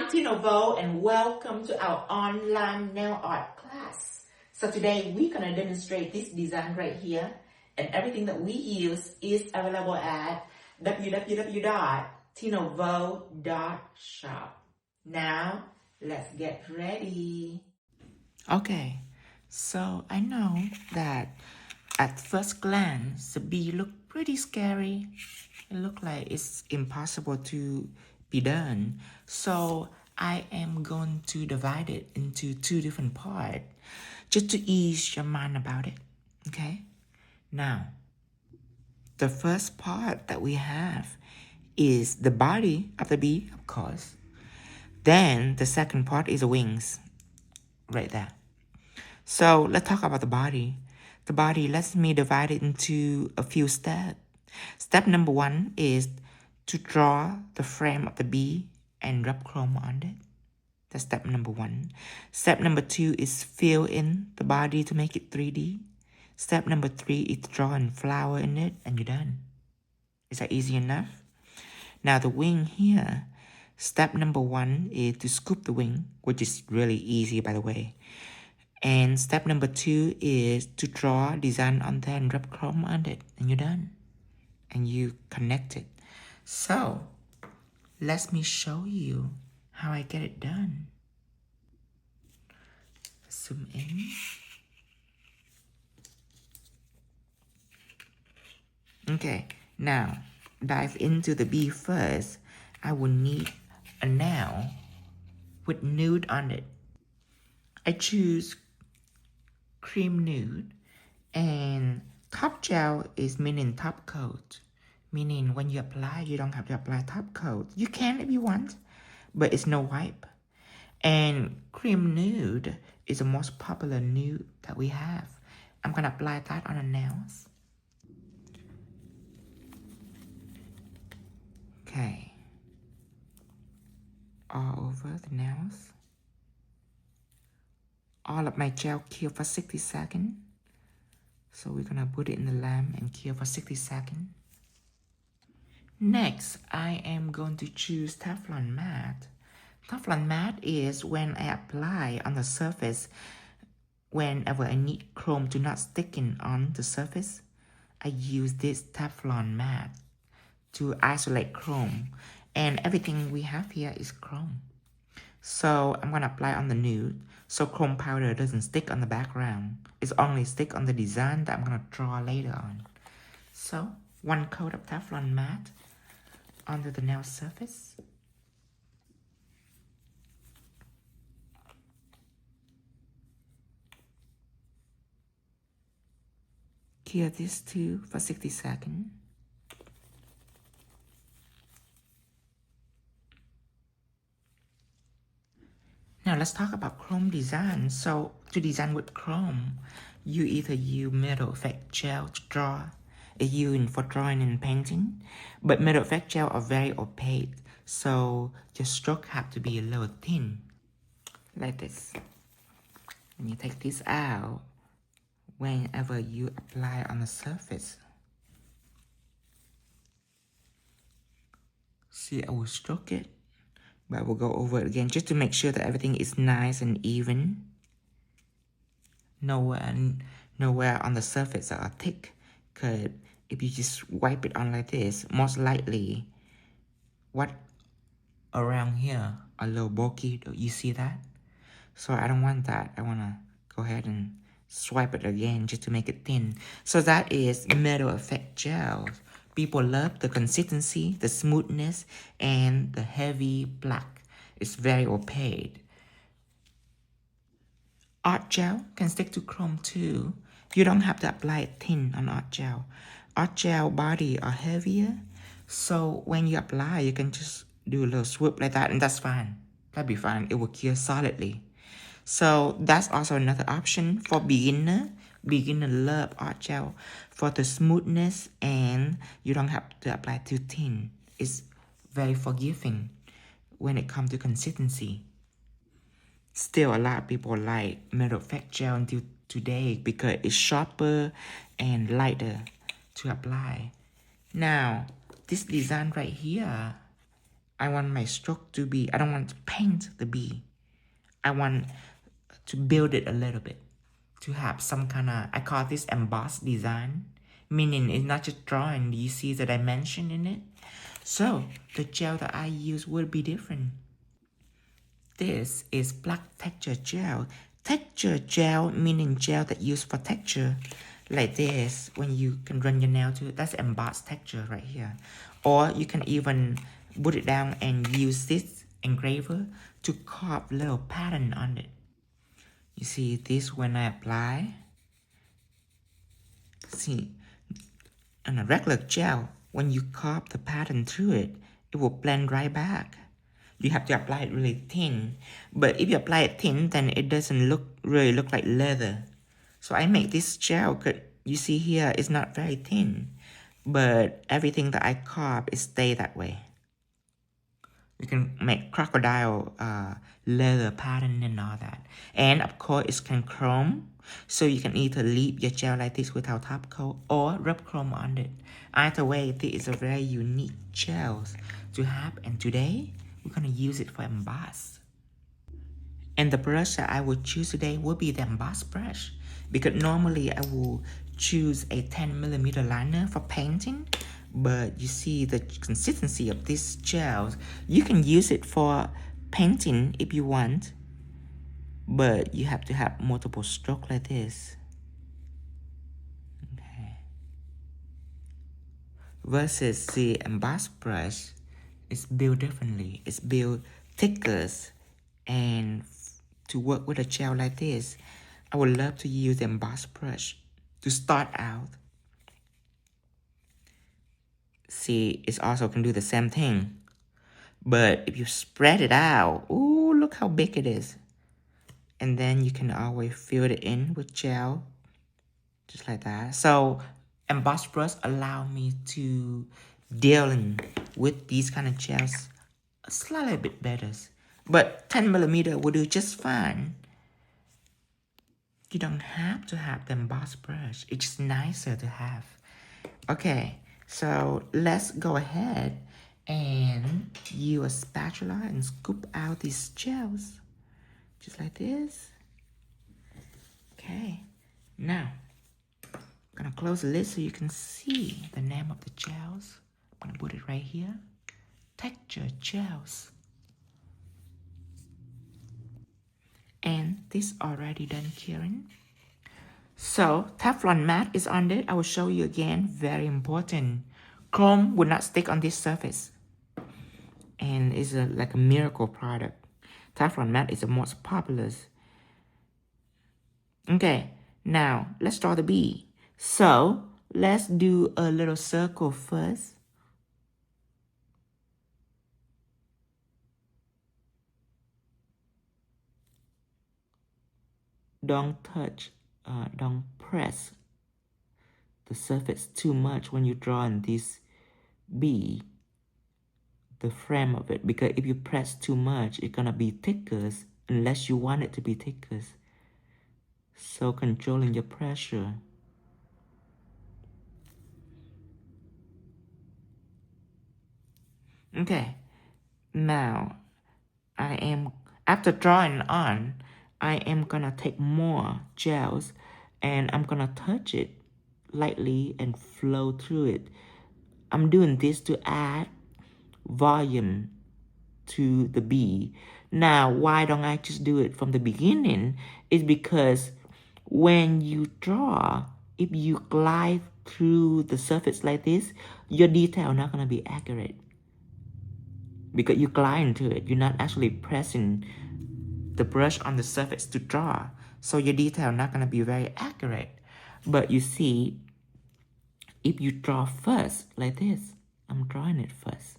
I'm Tino Vo and welcome to our online nail art class. So today we're going to demonstrate this design right here, and everything that we use is available at www.tinovo.shop. Now let's get ready. Okay, so I know that at first glance the bee looked pretty scary. It looked like it's impossible to be done. So I am going to divide it into two different parts just to ease your mind about it. Okay? Now, the first part that we have is the body of the bee, of course. Then the second part is the wings, right there. So let's talk about the body. The body, let me divide it into a few steps. Step number one is to draw the frame of the bee and rub chrome on it. That's step number one. Step number two is fill in the body to make it 3D. Step number three is draw a flower in it, and you're done. Is that easy enough? Now the wing here, step number one is to scoop the wing, which is really easy, by the way. And step number two is to draw design on that and rub chrome on it, and you're done. And you connect it. So let me show you how I get it done. Zoom in. Okay, now dive into the bee first. I will need a nail with nude on it. I choose cream nude, and top gel is meaning top coat. Meaning when you apply, you don't have to apply top coat. You can if you want, but it's no wipe. And cream nude is the most popular nude that we have. I'm gonna apply that on the nails. Okay. All over the nails. All of my gel cure for 60 seconds. So we're gonna put it in the lamp and cure for 60 seconds. Next, I am going to choose Teflon mat. Teflon mat is when I apply on the surface whenever I need chrome to not sticking on the surface. I use this Teflon mat to isolate chrome, and everything we have here is chrome. So I'm going to apply on the nude so chrome powder doesn't stick on the background. It's only stick on the design that I'm going to draw later on. So one coat of Teflon mat onto the nail surface. Cure this too for 60 seconds. Now let's talk about chrome design. So to design with chrome, you either use metal effect gel to draw, it's used for drawing and painting, but metal effect gel are very opaque, so your stroke have to be a little thin, like this. Let me take this out whenever you apply on the surface. See, I will stroke it, but I will go over it again just to make sure that everything is nice and even. Nowhere on the surface are thick, because if you just wipe it on like this, most likely what around here a little bulky. You see that? So I don't want that. I want to go ahead and swipe it again just to make it thin. So that is metal effect gel. People love the consistency, the smoothness, and the heavy black. It's very opaque. Art gel can stick to chrome too. You don't have to apply it thin on art gel. Art gel body are heavier, so when you apply, you can just do a little swoop like that, and that's fine. That'd be fine. It will cure solidly. So that's also another option for beginner. Beginner love art gel for the smoothness, and you don't have to apply too thin. It's very forgiving when it comes to consistency. Still, a lot of people like metal effect gel until today because it's sharper and lighter to apply. Now, this design right here I want my stroke to be, I don't want to paint the bee. I want to build it a little bit, to have some kind of, I call this embossed design, meaning it's not just drawing. You see the dimension in it? So the gel that I use will be different. This is black texture gel. Texture gel meaning gel that used for texture. Like this, when you can run your nail to it, that's embossed texture right here. Or you can even put it down and use this engraver to carve little pattern on it. You see this when I apply. See, on a regular gel, when you carve the pattern through it, it will blend right back. You have to apply it really thin. But if you apply it thin, then it doesn't really look like leather. So I make this gel, because you see here, it's not very thin. But everything that I carve, it stay that way. You can make crocodile leather pattern and all that. And of course, it can chrome. So you can either leave your gel like this without top coat or rub chrome on it. Either way, this is a very unique gel to have. And today, we're going to use it for emboss. And the brush that I will choose today will be the emboss brush. Because normally I will choose a 10mm liner for painting. But you see the consistency of this gel. You can use it for painting if you want. But you have to have multiple strokes like this. Okay. Versus the emboss brush, it's built differently. It's built thicker. And to work with a gel like this, I would love to use the emboss brush to start out. See, it also can do the same thing. But if you spread it out, ooh, look how big it is. And then you can always fill it in with gel, just like that. So emboss brush allow me to deal with these kind of gels a slightly bit better. But 10mm will do just fine. You don't have to have the emboss brush. It's just nicer to have. Okay, so let's go ahead and use a spatula and scoop out these gels. Just like this. Okay, now I'm gonna close the lid so you can see the name of the gels. I'm gonna put it right here. Texture gels. And this already done curing. So Teflon mat is on it. I will show you again. Very important. Chrome will not stick on this surface. And it's like a miracle product. Teflon mat is the most popular. Okay, now let's draw the bee. So let's do a little circle first. Don't touch, don't press the surface too much when you draw in this bee, the frame of it, because if you press too much, it's gonna be thicker unless you want it to be thicker. So controlling your pressure. Okay, now after drawing on, I am gonna take more gels and I'm gonna touch it lightly and flow through it. I'm doing this to add volume to the bee. Now, why don't I just do it from the beginning? Is because when you draw, if you glide through the surface like this, your detail not gonna be accurate. Because you glide into it, you're not actually pressing the brush on the surface to draw. So your detail not gonna be very accurate. But you see, if you draw first, like this, I'm drawing it first.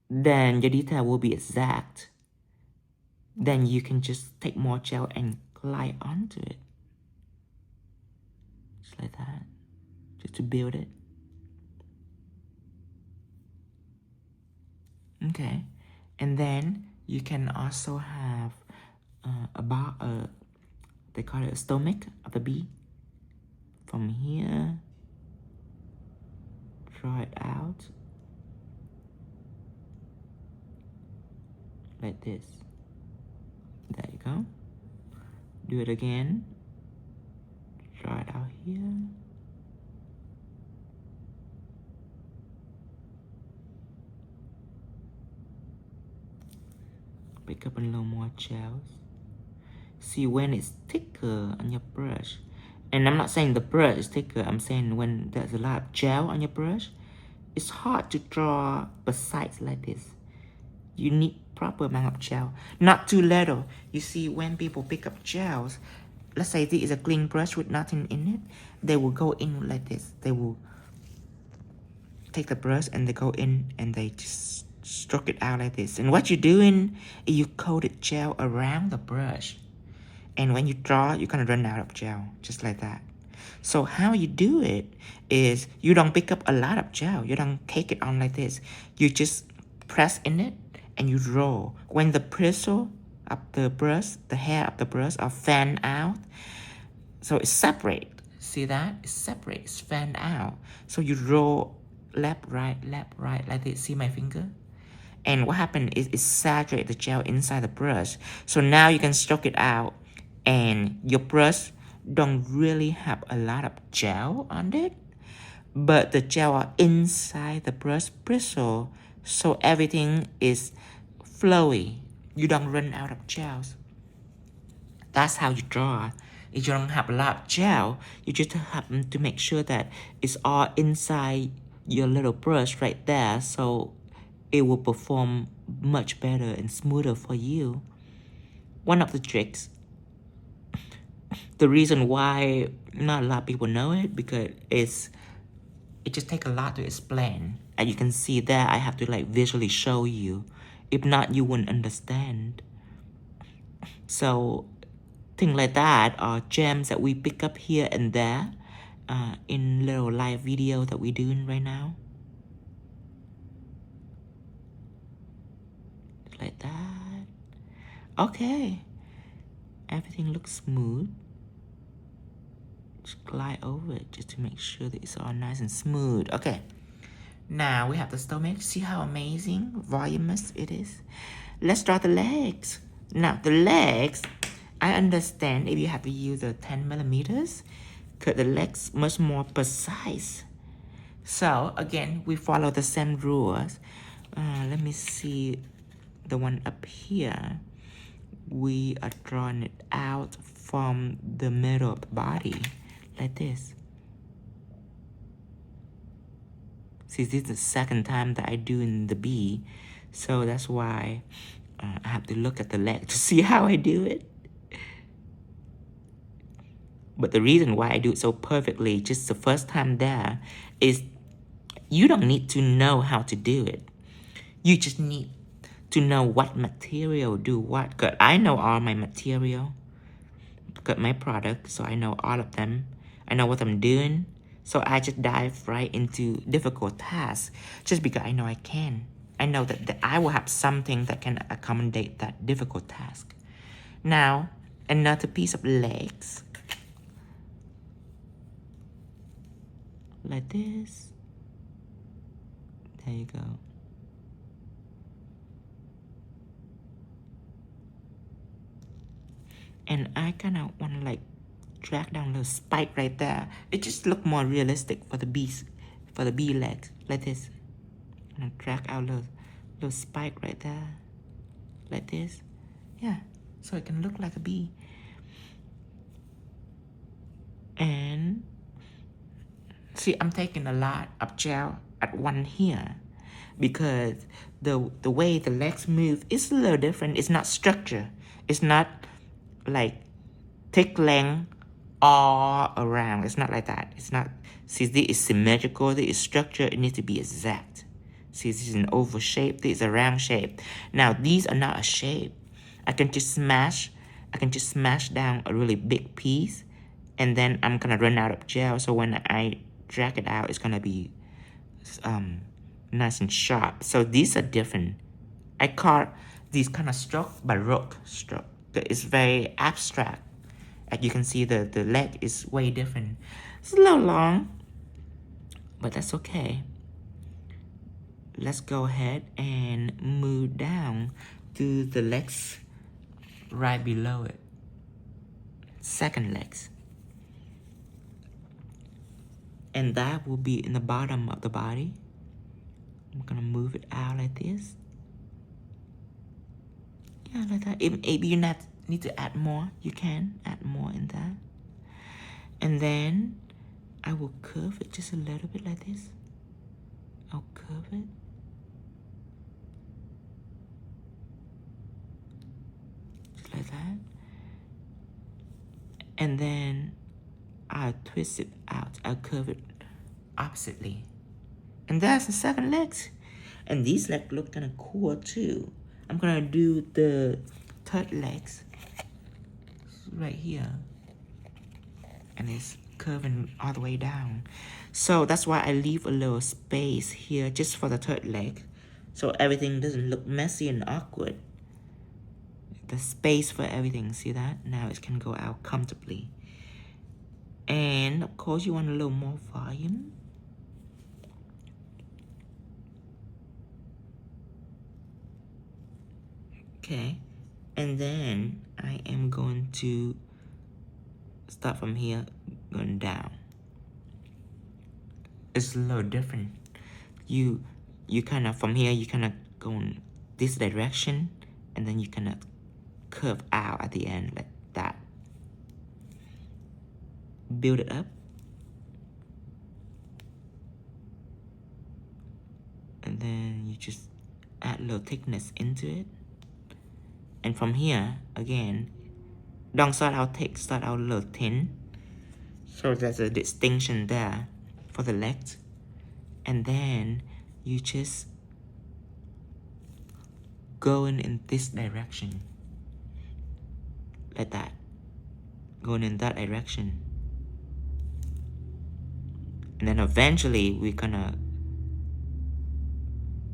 Then your detail will be exact. Then you can just take more gel and glide onto it. Just like that. Just to build it. Okay. And then you can also have they call it a stomach of the bee. From here, draw it out like this. There you go. Do it again. Draw it out here. Pick up a little more gels. See when it's thicker on your brush. And I'm not saying the brush is thicker. I'm saying when there's a lot of gel on your brush, it's hard to draw precise like this. You need proper amount of gel. Not too little. You see when people pick up gels, let's say this is a clean brush with nothing in it, they will go in like this. They will take the brush and they go in and they just stroke it out like this. And what you're doing is you coated gel around the brush. And when you draw, you're gonna run out of gel, just like that. So how you do it is you don't pick up a lot of gel. You don't take it on like this. You just press in it and you roll. When the bristle of the brush, the hair of the brush are fan out, so it's separate. See that? It's separate, it's fan out. So you roll left, right, like this. See my finger? And what happened is it saturates the gel inside the brush. So now you can stroke it out and your brush don't really have a lot of gel on it, but the gel are inside the brush bristle, so everything is flowy. You don't run out of gels. That's how you draw. If you don't have a lot of gel, you just have to make sure that it's all inside your little brush right there, so it will perform much better and smoother for you. One of the tricks, the reason why not a lot of people know it, because it just takes a lot to explain. And you can see that I have to like visually show you. If not, you wouldn't understand. So things like that are gems that we pick up here and there in little live video that we're doing right now. Like that. Okay. Everything looks smooth. Just glide over it just to make sure that it's all nice and smooth. Okay. Now we have the stomach. See how amazing, voluminous it is? Let's draw the legs. Now the legs, I understand if you have to use the 10 millimeters, because the legs much more precise. So again, we follow the same rules. Let me see the one up here. We are drawing it out from the middle of the body, like this. See, this is the second time that I do in the bee, so that's why I have to look at the leg to see how I do it. But the reason why I do it so perfectly, just the first time there, is you don't need to know how to do it. You just need to know what material do what. Because I know all my material, got my product, so I know all of them. I know what I'm doing, so I just dive right into difficult tasks just because I know I can. I know that I will have something that can accommodate that difficult task. Now, another piece of legs. Like this. There you go. And I kind of want to like drag down a little spike right there. It just look more realistic for the bees, for the bee legs, like this. And drag out a little spike right there, like this. Yeah, so it can look like a bee. And see, I'm taking a lot of gel at one here because the way the legs move is a little different. It's not structure. It's not like thick length all around. It's not like that. It's not. See, this is symmetrical. This is structure. It needs to be exact. See, this is an oval shape. This is a round shape. Now, these are not a shape. I can just smash down a really big piece, and then I'm gonna run out of gel. So when I drag it out, it's gonna be nice and sharp. So these are different. I call these kind of stroke Baroque stroke. It's very abstract. As you can see, the leg is way different. It's a little long, but that's okay. Let's go ahead and move down do the legs right below it. Second legs. And that will be in the bottom of the body. I'm gonna move it out like this. Yeah, like that. If you need to add more, you can add more in that. And then I will curve it just a little bit like this. I'll curve it. Just like that. And then I'll twist it out. I'll curve it oppositely. And that's the second legs. And these legs look kind of cool too. I'm gonna do the third legs right here. And it's curving all the way down. So that's why I leave a little space here just for the third leg. So everything doesn't look messy and awkward. The space for everything, see that? Now it can go out comfortably. And of course you want a little more volume. Okay, and then I am going to start from here, going down. It's a little different. You kind of, from here, you kind of go in this direction, and then you kind of curve out at the end like that. Build it up. And then you just add a little thickness into it. And from here, again, don't start out thick, start out a little thin. So there's a distinction there for the legs. And then you just going in this direction. Like that. Going in that direction. And then eventually we're gonna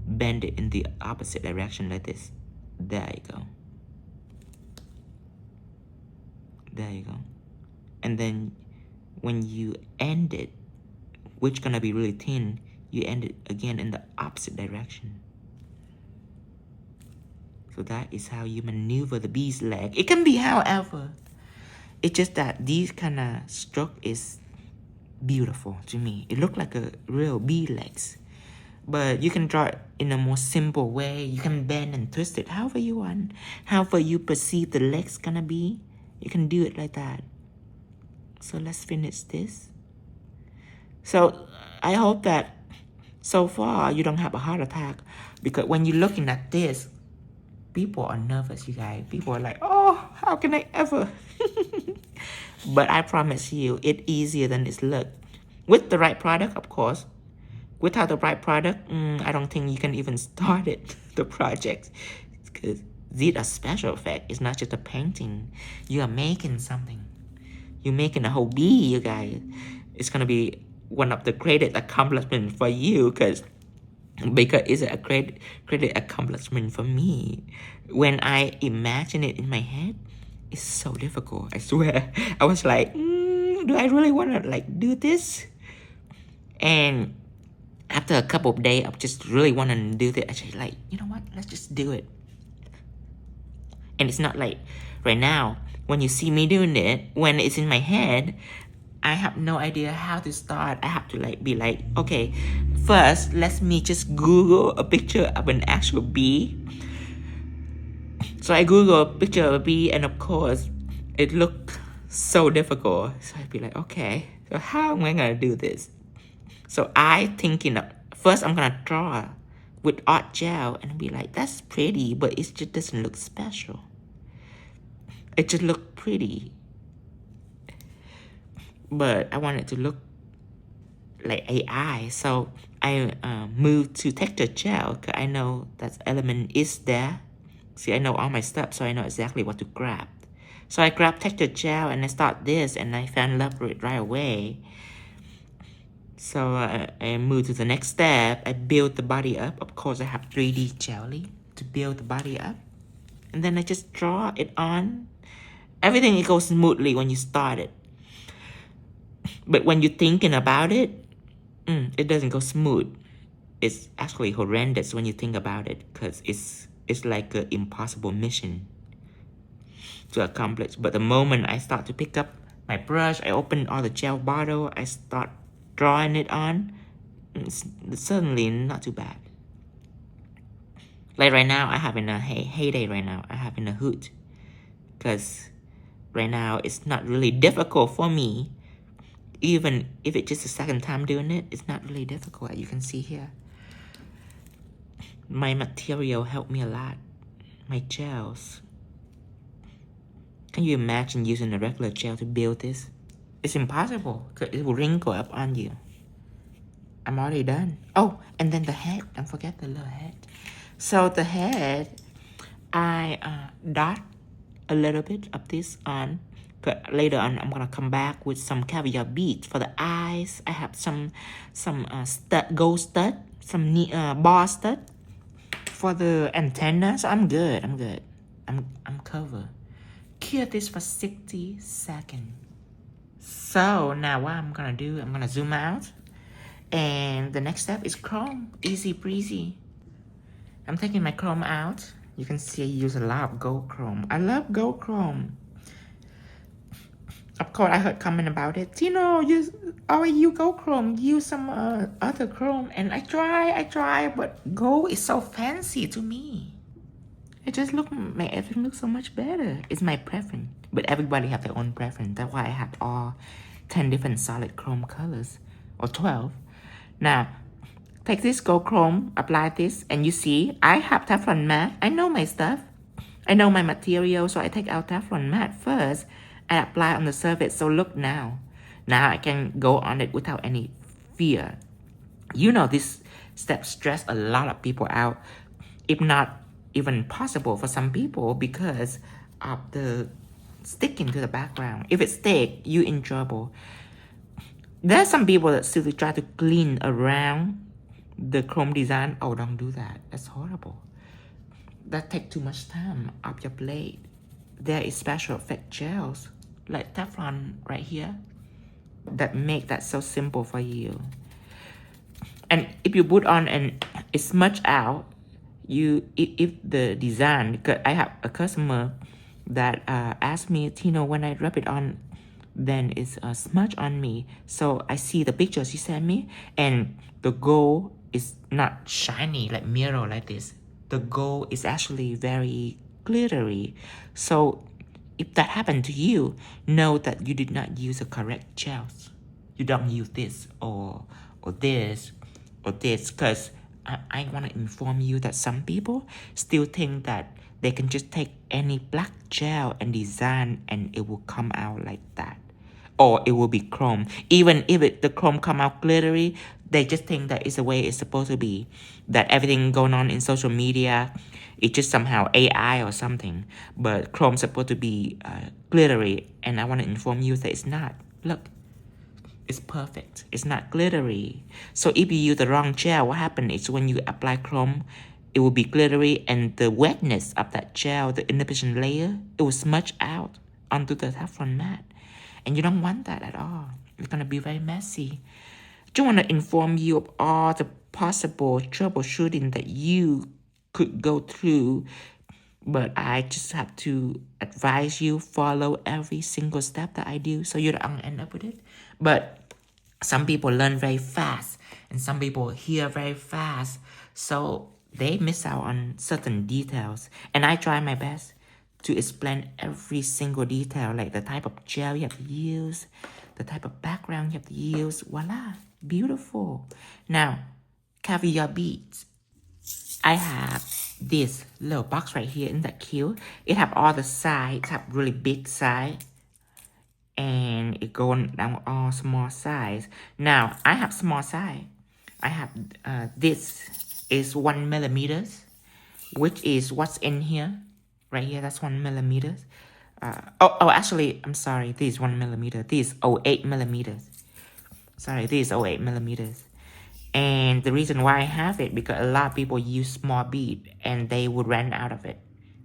bend it in the opposite direction like this. There you go. There you go. And then when you end it, which gonna be really thin, you end it again in the opposite direction. So that is how you maneuver the bee's leg. It can be however. It's just that these kind of stroke is beautiful to me. It looked like a real bee legs. But you can draw it in a more simple way. You can bend and twist it however you want. However you perceive the legs gonna be. You can do it like that. So let's finish this. So I hope that so far you don't have a heart attack, because when you're looking at this, people are nervous, you guys. People are like, oh, how can I ever? But I promise you, it's easier than it looks. With the right product, of course. Without the right product, I don't think you can even start it, the project. Because these are special effects. It's not just a painting. You are making something. You're making a whole bee, you guys. It's going to be one of the greatest accomplishments for you, because it's a great accomplishment for me. When I imagine it in my head, it's so difficult, I swear. I was like, do I really want to do this? And after a couple of days of just really wanting to do this, I just you know what? Let's just do it. And it's not like right now, when you see me doing it, when it's in my head, I have no idea how to start. I have to be like, okay, first, let me just Google a picture of an actual bee. So I Google a picture of a bee, and of course, it looked so difficult. So I'd be like, okay, so how am I gonna do this? So first I'm gonna draw with art gel and be like, that's pretty, but it just doesn't look special. It just looks pretty. But I want it to look like AI. So I moved to texture gel, because I know that element is there. See, I know all my steps, so I know exactly what to grab. So I grabbed texture gel and I start this, and I fell in love with it right away. So I moved to the next step. I build the body up. Of course, I have 3D jelly to build the body up. And then I just draw it on. Everything, it goes smoothly when you start it. But when you're thinking about it, it doesn't go smooth. It's actually horrendous when you think about it, because it's it's like an impossible mission to accomplish. But the moment I start to pick up my brush, I open all the gel bottle, I start drawing it on, it's certainly not too bad. Like right now, I have in a heyday right now, I have in a hood. Because right now, it's not really difficult for me. Even if it's just the second time doing it, it's not really difficult, as you can see here. My material helped me a lot. My gels. Can you imagine using a regular gel to build this? It's impossible, because it will wrinkle up on you. I'm already done. Oh, and then the head. Don't forget the little head. So the head, I dot a little bit of this on. Later on, I'm gonna come back with some caviar beads for the eyes. I have some gold stud, some bar stud for the antenna. So I'm good. I'm covered. Cure this for 60 seconds. So now what I'm gonna do, I'm gonna zoom out. And the next step is chrome. Easy breezy. I'm taking my chrome out. You can see I use a lot of gold chrome. I love gold chrome. Of course, I heard comment about it. Tino, you gold chrome. Use some other chrome. And I try, but gold is so fancy to me. It just make everything look so much better. It's my preference. But everybody have their own preference. That's why I have all 10 different solid chrome colors. Or 12. Now, take this gold chrome, apply this, and you see, I have Teflon matte. I know my stuff. I know my material, so I take out Teflon matte first and apply on the surface. So look now. Now I can go on it without any fear. You know, this step stress a lot of people out, if not even possible for some people, because of the sticking to the background. If it stick, you in trouble. There's some people that still try to clean around the chrome design. Oh, don't do that. That's horrible. That takes too much time off your plate. There is special effect gels like Teflon right here that make that so simple for you. And if you put on and it smudge out, if the design, because I have a customer that asked me, Tino, when I rub it on, then it's a smudge on me. So I see the pictures she sent me, and the gold is not shiny like mirror like this. The gold is actually very glittery. So if that happened to you, know that you did not use the correct gels. You don't use this or this or this, because I want to inform you that some people still think that they can just take any black gel and design and it will come out like that. Or it will be chrome. Even if the chrome come out glittery, they just think that it's the way it's supposed to be. That everything going on in social media, it's just somehow AI or something. But chrome's supposed to be glittery, and I want to inform you that it's not. Look, it's perfect. It's not glittery. So if you use the wrong gel, what happens is when you apply chrome, it will be glittery, and the wetness of that gel, the inhibition layer, it will smudge out onto the Teflon matte. And you don't want that at all. It's going to be very messy. I just want to inform you of all the possible troubleshooting that you could go through. But I just have to advise you, follow every single step that I do so you don't end up with it. But some people learn very fast, and some people hear very fast. So they miss out on certain details. And I try my best to explain every single detail, like the type of gel you have to use, the type of background you have to use. Voila, beautiful. Now, caviar beads. I have this little box right here. Isn't that cute? It have all the sides, have really big side, and it going down all small size. Now, I have small side. I have this is 1 millimeter, which is what's in here. Right here, that's 1 millimeter. Actually, I'm sorry. This is 1 millimeter. This is 0.8 millimeters. Sorry, this is 0.8 millimeters. And the reason why I have it, because a lot of people use small bead and they would run out of it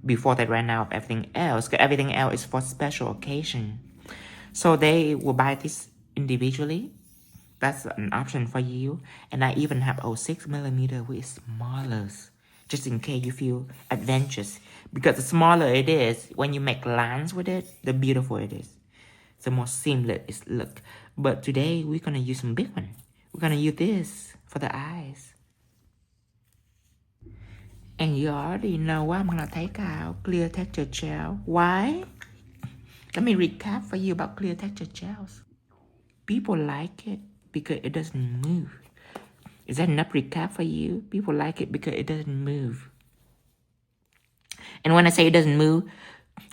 before they ran out of everything else. Because everything else is for special occasion. So they will buy this individually. That's an option for you. And I even have 0.6 millimeter, which is smaller. just in case you feel adventurous. Because the smaller it is, when you make lines with it, the beautiful it is. The more seamless it look. But today, we're going to use some big one. We're going to use this for the eyes. And you already know what I'm going to take out. Clear texture gel. Why? Let me recap for you about clear texture gels. People like it because it doesn't move. Is that enough recap for you? People like it because it doesn't move. And when I say it doesn't move,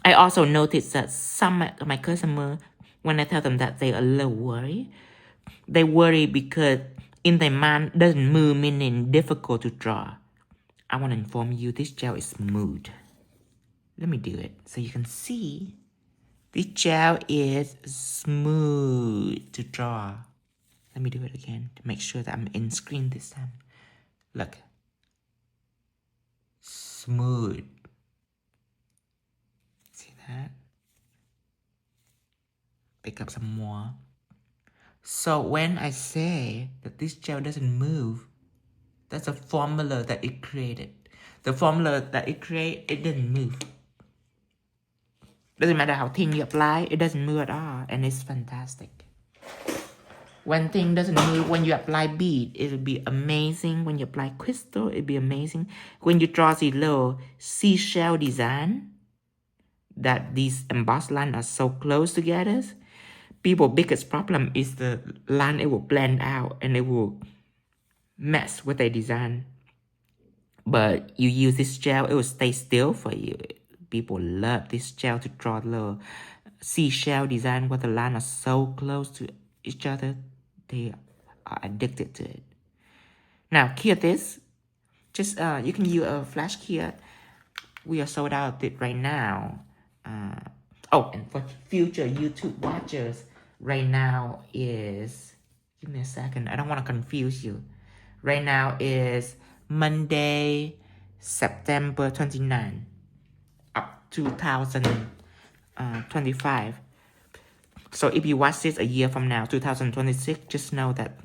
I also noticed that some of my customers, when I tell them that they are a little worried, they worry because in their mind, doesn't move, meaning difficult to draw. I want to inform you, this gel is smooth. Let me do it so you can see. This gel is smooth to draw. Let me do it again to make sure that I'm in screen this time. Look. Smooth. See that? Pick up some more. So when I say that this gel doesn't move, that's a formula that it created. The formula that it created, it doesn't move. Doesn't matter how thin you apply, it doesn't move at all, and it's fantastic. When thing doesn't move, when you apply bead, it'll be amazing. When you apply crystal, it'll be amazing. When you draw the little seashell design, that these embossed lines are so close together, people's biggest problem is the line, it will blend out and it will mess with their design. But you use this gel, it will stay still for you. People love this gel to draw the little seashell design where the lines are so close to each other. They are addicted to it. Now, here this. Just, you can use a flash kit. We are sold out of it right now. Oh, and for future YouTube watchers, right now is, give me a second, I don't want to confuse you. Right now is Monday, September 29, up 2025. So if you watch this a year from now, 2026, just know that,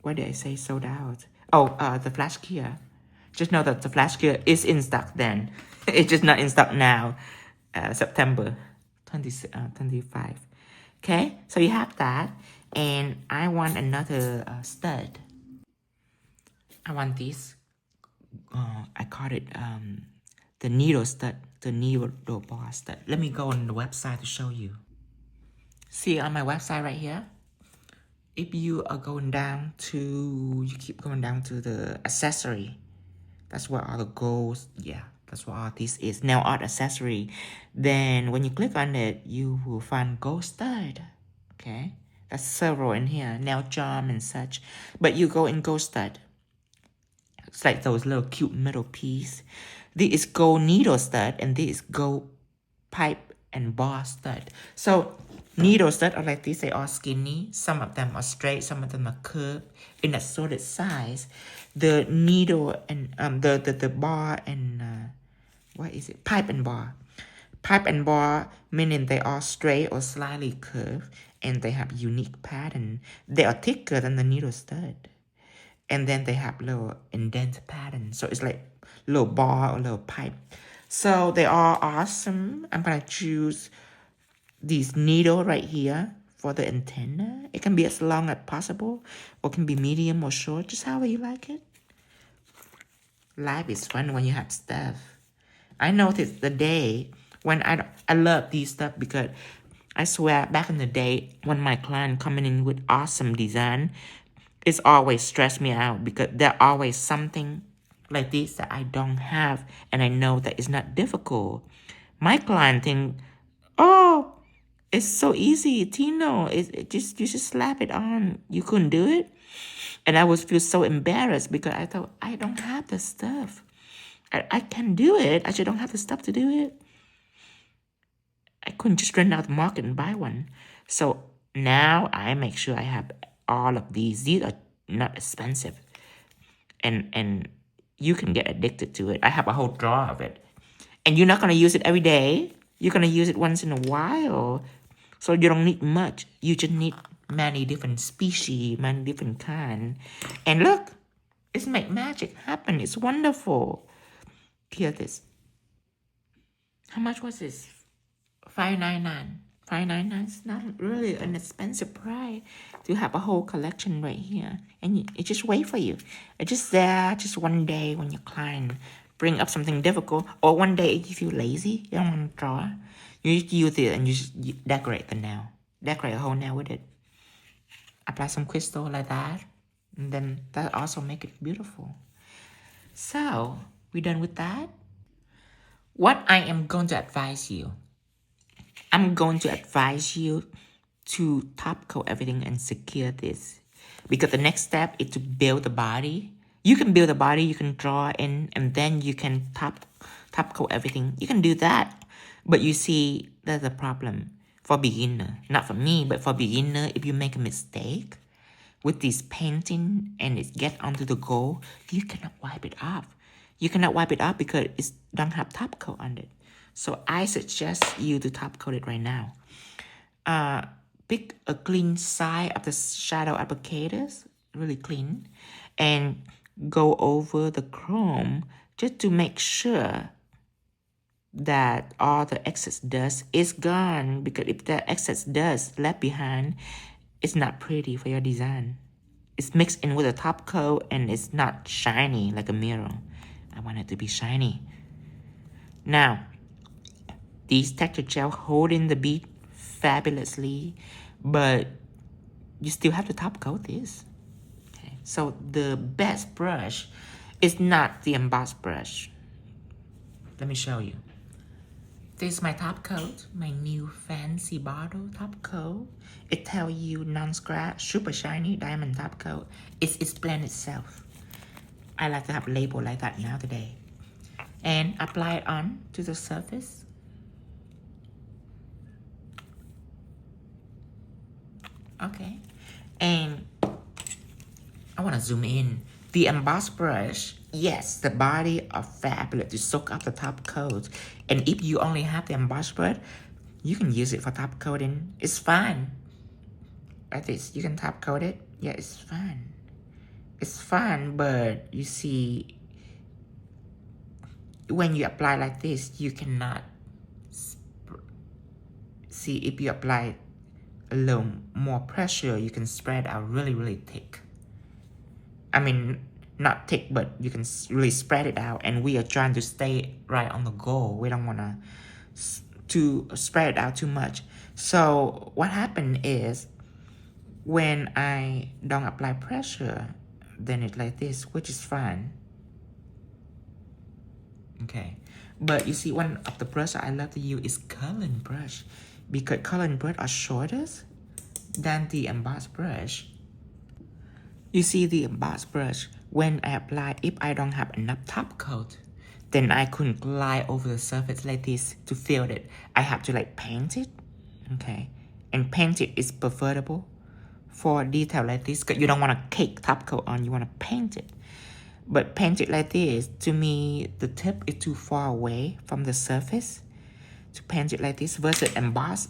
what did I say sold out? Oh, the flash kit. Just know that the flash kit is in stock then. It's just not in stock now, September 25. Okay, so you have that. And I want another stud. I want this. I call it the needle stud, the needle bar stud. Let me go on the website to show you. See on my website right here? If you are going down to, you keep going down to the accessory. That's where all the goals, yeah, that's what all this is. Nail art accessory. Then when you click on it, you will find gold stud. Okay, that's several in here. Nail charm and such. But you go in gold stud. It's like those little cute metal piece. This is gold needle stud and this is gold pipe and bar stud. So needle stud are like this. They are skinny. Some of them are straight. Some of them are curved in a sorted size. The needle and the bar and what is it? Pipe and bar. Pipe and bar meaning they are straight or slightly curved and they have unique pattern. They are thicker than the needle stud. And then they have little indent pattern. So it's like little bar or little pipe. So they are awesome. I'm going to choose this needle right here for the antenna. It can be as long as possible or can be medium or short, just however you like it. Life is fun when you have stuff. I noticed the day when I love these stuff because I swear back in the day when my client coming in with awesome design, it's always stressed me out because there always something like this that I don't have and I know that it's not difficult. My client think, oh, it's so easy, Tino. You just slap it on. You couldn't do it? And I would feel so embarrassed because I thought, I don't have the stuff. I can do it. I just don't have the stuff to do it. I couldn't just run out the market and buy one. So now I make sure I have all of these. These are not expensive. And you can get addicted to it. I have a whole drawer of it. And you're not going to use it every day. You're going to use it once in a while. So you don't need much. You just need many different species, many different kinds. And look, It's make magic happen. It's wonderful. Hear this. How much was this? $5.99. $5.99 is not really an expensive price to have a whole collection right here. And it just wait for you. It's just there, just one day when your client bring up something difficult, or one day if you feel lazy, you don't want to draw, you just use it and you decorate the nail. Decorate a whole nail with it. Apply some crystal like that, and then that also make it beautiful. So, we done with that? What I am going to advise you, I'm going to advise you to top coat everything and secure this. Because the next step is to build the body. You can build the body, you can draw in, and then you can top coat everything. You can do that. But you see, there's a problem for beginner. Not for me, but for beginner, if you make a mistake with this painting and it get onto the gold, you cannot wipe it off. You cannot wipe it off because it don't have top coat on it. So I suggest you to top coat it right now. Pick a clean side of the shadow applicators, really clean, and go over the chrome just to make sure that all the excess dust is gone, because if the excess dust left behind, it's not pretty for your design. It's mixed in with a top coat and it's not shiny like a mirror. I want it to be shiny. Now, these texture gel hold in the bead fabulously, but you still have to top coat this. Okay. So the best brush is not the embossed brush. Let me show you. This is my top coat, my new fancy bottle top coat. It tells you non-scratch, super shiny diamond top coat. It's explained itself. I like to have a label like that now today. And apply it on to the surface. Okay. And I want to zoom in. The embossed brush, yes, the body are fabulous to soak up the top coat. And if you only have the embossed brush, you can use it for top coating. It's fine. Like this, you can top coat it. Yeah, it's fine. It's fine, but you see, when you apply like this, you cannot see. If you apply a little more pressure, you can spread out really thick. I mean, not thick, but you can really spread it out. And we are trying to stay right on the goal. We don't want to spread it out too much. So what happened is, when I don't apply pressure, then it's like this, which is fine. Okay. But you see, one of the brush I love to use is coloring brush, because coloring brush are shorter than the embossed brush. You see, the embossed brush, when I apply, if I don't have enough top coat, then I couldn't glide over the surface like this to fill it. I have to like paint it, okay? And paint it is preferable for detail like this, because you don't want to cake top coat on, you want to paint it. But paint it like this, to me, the tip is too far away from the surface to paint it like this, versus emboss,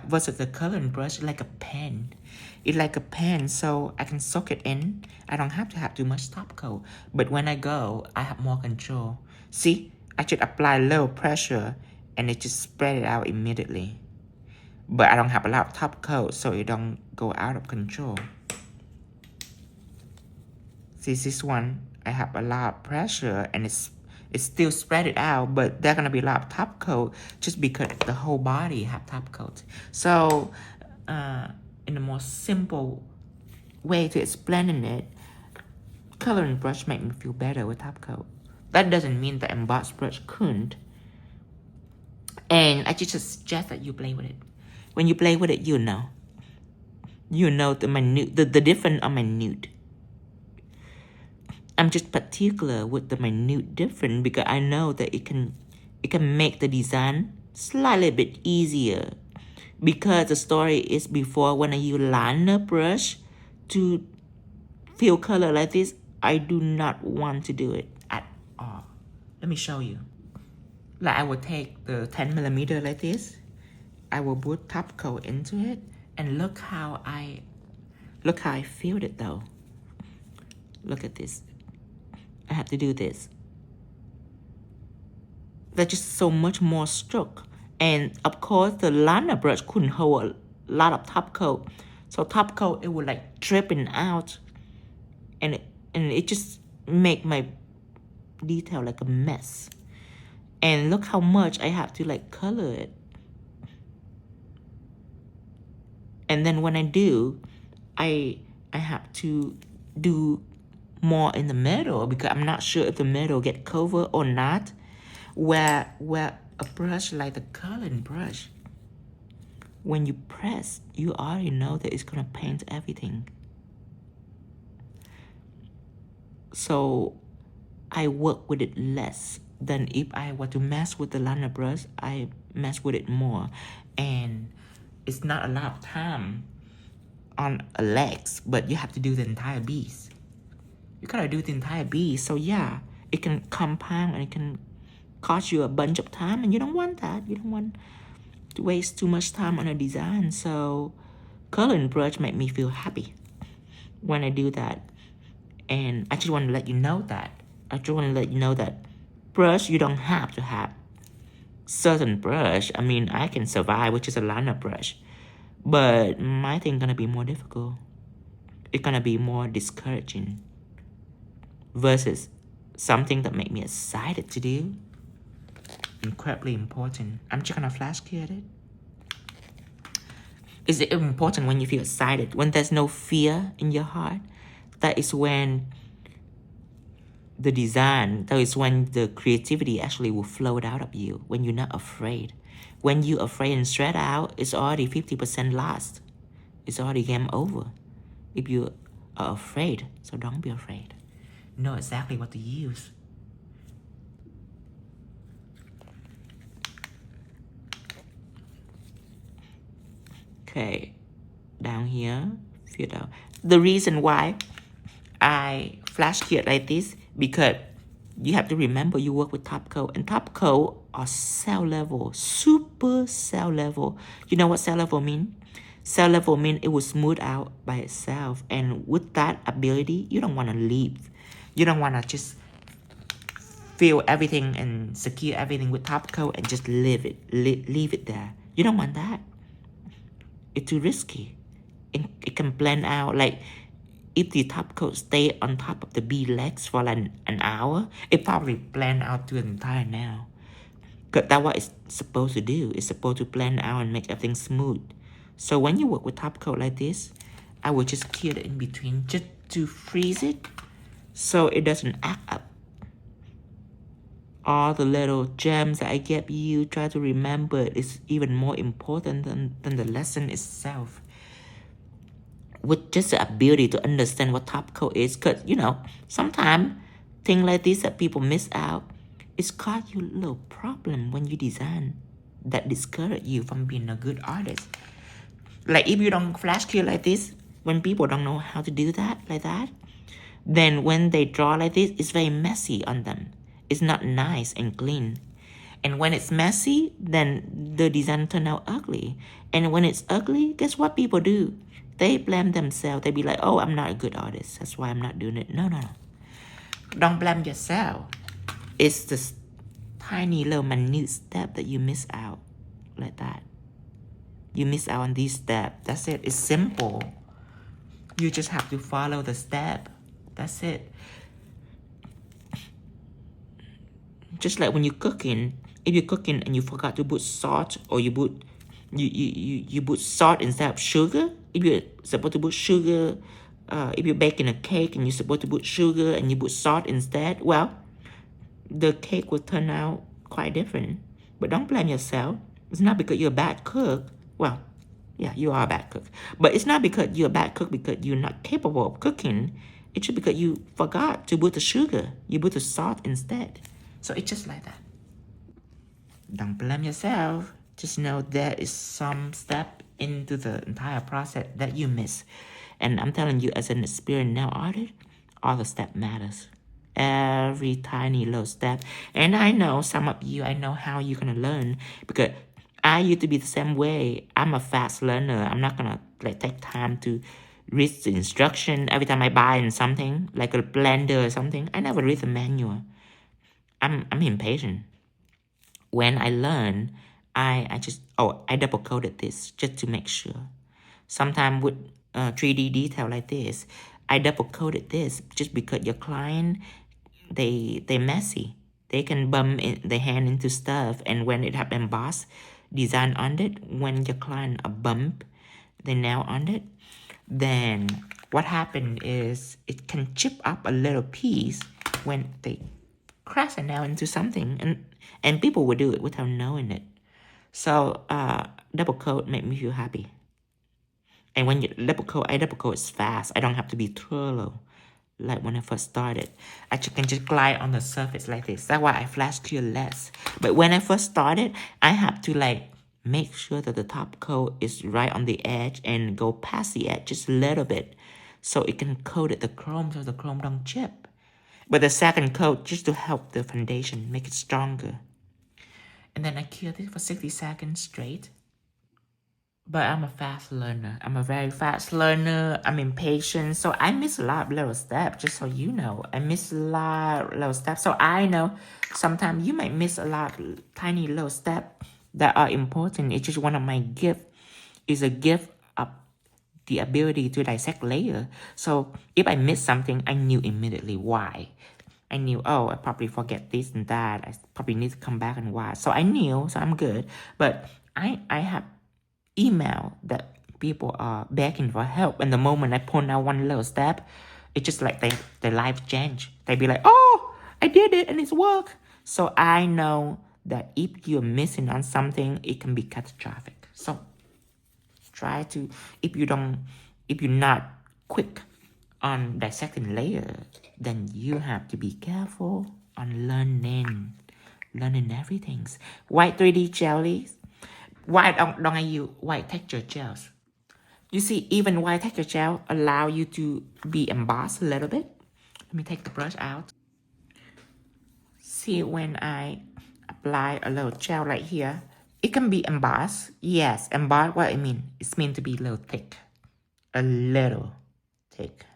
versus the coloring brush, like a pen. It's like a pen, so I can soak it in. I don't have to have too much top coat. But when I go, I have more control. See, I just apply a little pressure and it just spread it out immediately. But I don't have a lot of top coat, so it don't go out of control. See, this one, I have a lot of pressure and it's still spread it out, but there's gonna be a lot of top coat just because the whole body have top coat. So, in a more simple way to explaining it, coloring brush make me feel better with top coat. That doesn't mean the embossed brush couldn't. And I just suggest that you play with it. When you play with it, you know the minute, the difference of minute. I'm just particular with the minute difference because I know that it can make the design slightly bit easier. Because the story is, before, when I use liner brush to fill color like this, I do not want to do it at all. Let me show you. Like, I will take the 10mm like this. I will put top coat into it, and look how I filled it though. Look at this. I have to do this. There's just so much more stroke. And of course, the liner brush couldn't hold a lot of top coat. So top coat, it would like dripping out. And it just make my detail like a mess. And look how much I have to like color it. And then when I do, I have to do more in the middle because I'm not sure if the middle get covered or not. Where a brush like the coloring brush, when you press, you already know that it's gonna paint everything. So I work with it less than if I were to mess with the liner brush. I mess with it more, and it's not a lot of time on a legs, but you have to do the entire piece. You gotta do the entire piece. So yeah, it can compound and it can cost you a bunch of time, and you don't want that. You don't want to waste too much time on a design. So coloring brush make me feel happy when I do that. And I just want to let you know that. I just want to let you know that brush, you don't have to have certain brush. I mean, I can survive, which is a liner brush. But my thing gonna be more difficult. It's gonna be more discouraging versus something that make me excited to do. Incredibly important. I'm just gonna flash cure it. Is it important when you feel excited? When there's no fear in your heart? That is when the design, that is when the creativity actually will flow out of you. When you're not afraid. When you're afraid and stressed out, it's already 50% lost. It's already game over. If you are afraid, so don't be afraid. Know exactly what to use. Okay, down here, feel down. The reason why I flash cured like this, because you have to remember you work with top coat, and top coat are cell level, super cell level. You know what cell level mean? Cell level mean it will smooth out by itself, and with that ability, you don't want to leave. You don't want to just fill everything and secure everything with top coat and just leave it there. You don't want that. It's too risky. It can blend out. Like if the top coat stay on top of the bee legs for like an hour, it probably blend out to the entire nail. Because that's what it's supposed to do. It's supposed to blend out and make everything smooth. So when you work with top coat like this, I will just cure it in between just to freeze it so it doesn't act up. All the little gems that I gave you, try to remember it's even more important than the lesson itself. With just the ability to understand what top coat is, because, you know, sometimes things like this that people miss out, it's cause you a little problem when you design that discourage you from being a good artist. Like if you don't flash cure like this, when people don't know how to do that, like that, then when they draw like this, it's very messy on them. It's not nice and clean. And when it's messy, then the design turn out ugly. And when it's ugly, guess what people do? They blame themselves. They be like, oh, I'm not a good artist. That's why I'm not doing it. No. Don't blame yourself. It's this tiny little minute step that you miss out. Like that. You miss out on these steps. That's it. It's simple. You just have to follow the step. That's it. Just like when you're cooking, if you're cooking and you forgot to put salt, or you put salt instead of sugar. If you're supposed to put sugar, if you're baking a cake and you're supposed to put sugar and you put salt instead, well, the cake will turn out quite different. But don't blame yourself. It's not because you're a bad cook. Well, yeah, you are a bad cook. But it's not because you're a bad cook because you're not capable of cooking. It's just because you forgot to put the sugar. You put the salt instead. So it's just like that. Don't blame yourself. Just know there is some step into the entire process that you miss. And I'm telling you, as an experienced nail artist, all the step matters. Every tiny little step. And I know some of you, I know how you're going to learn. Because I used to be the same way. I'm a fast learner. I'm not going to take time to read the instruction every time I buy something, like a blender or something. I never read the manual. I'm impatient. When I learn, I just, I double coded this just to make sure. Sometimes with 3D detail like this, I double coded this just because your client, they're messy. They can bump their hand into stuff, and when it have embossed design on it, when your client bump the nail on it, then what happened is it can chip up a little piece when they crash a nail into something, and people will do it without knowing it. So double coat make me feel happy. And when you double coat is fast. I don't have to be thorough like when I first started. I can just glide on the surface like this. That's why I flash clear less. But when I first started, I have to like make sure that the top coat is right on the edge and go past the edge just a little bit so it can coat it the chrome so the chrome don't chip. But the second coat just to help the foundation, make it stronger. And then I cure this for 60 seconds straight. But I'm a fast learner. I'm a very fast learner. I'm impatient. So I miss a lot of little steps, just so you know. I miss a lot of little steps. So I know sometimes you might miss a lot of tiny little steps that are important. It's just one of my gifts. Is a gift of the ability to dissect layer. So if I miss something, I knew immediately why. I knew, I probably forget this and that. I probably need to come back and why. So I knew, so I'm good. But I have email that people are begging for help, and the moment I point out one little step, it's just like their life change. They be like, I did it and it's work. So I know that if you're missing on something, it can be catastrophic. So try to, if you're not quick on dissecting layer, then you have to be careful on learning everything. White 3D jellies. Why don't I use white texture gels? You see, even white texture gel allow you to be embossed a little bit. Let me take the brush out. See, when I apply a little gel right here, it can be embossed. Yes, embossed, what I mean, it's meant to be a little thick. A little thick,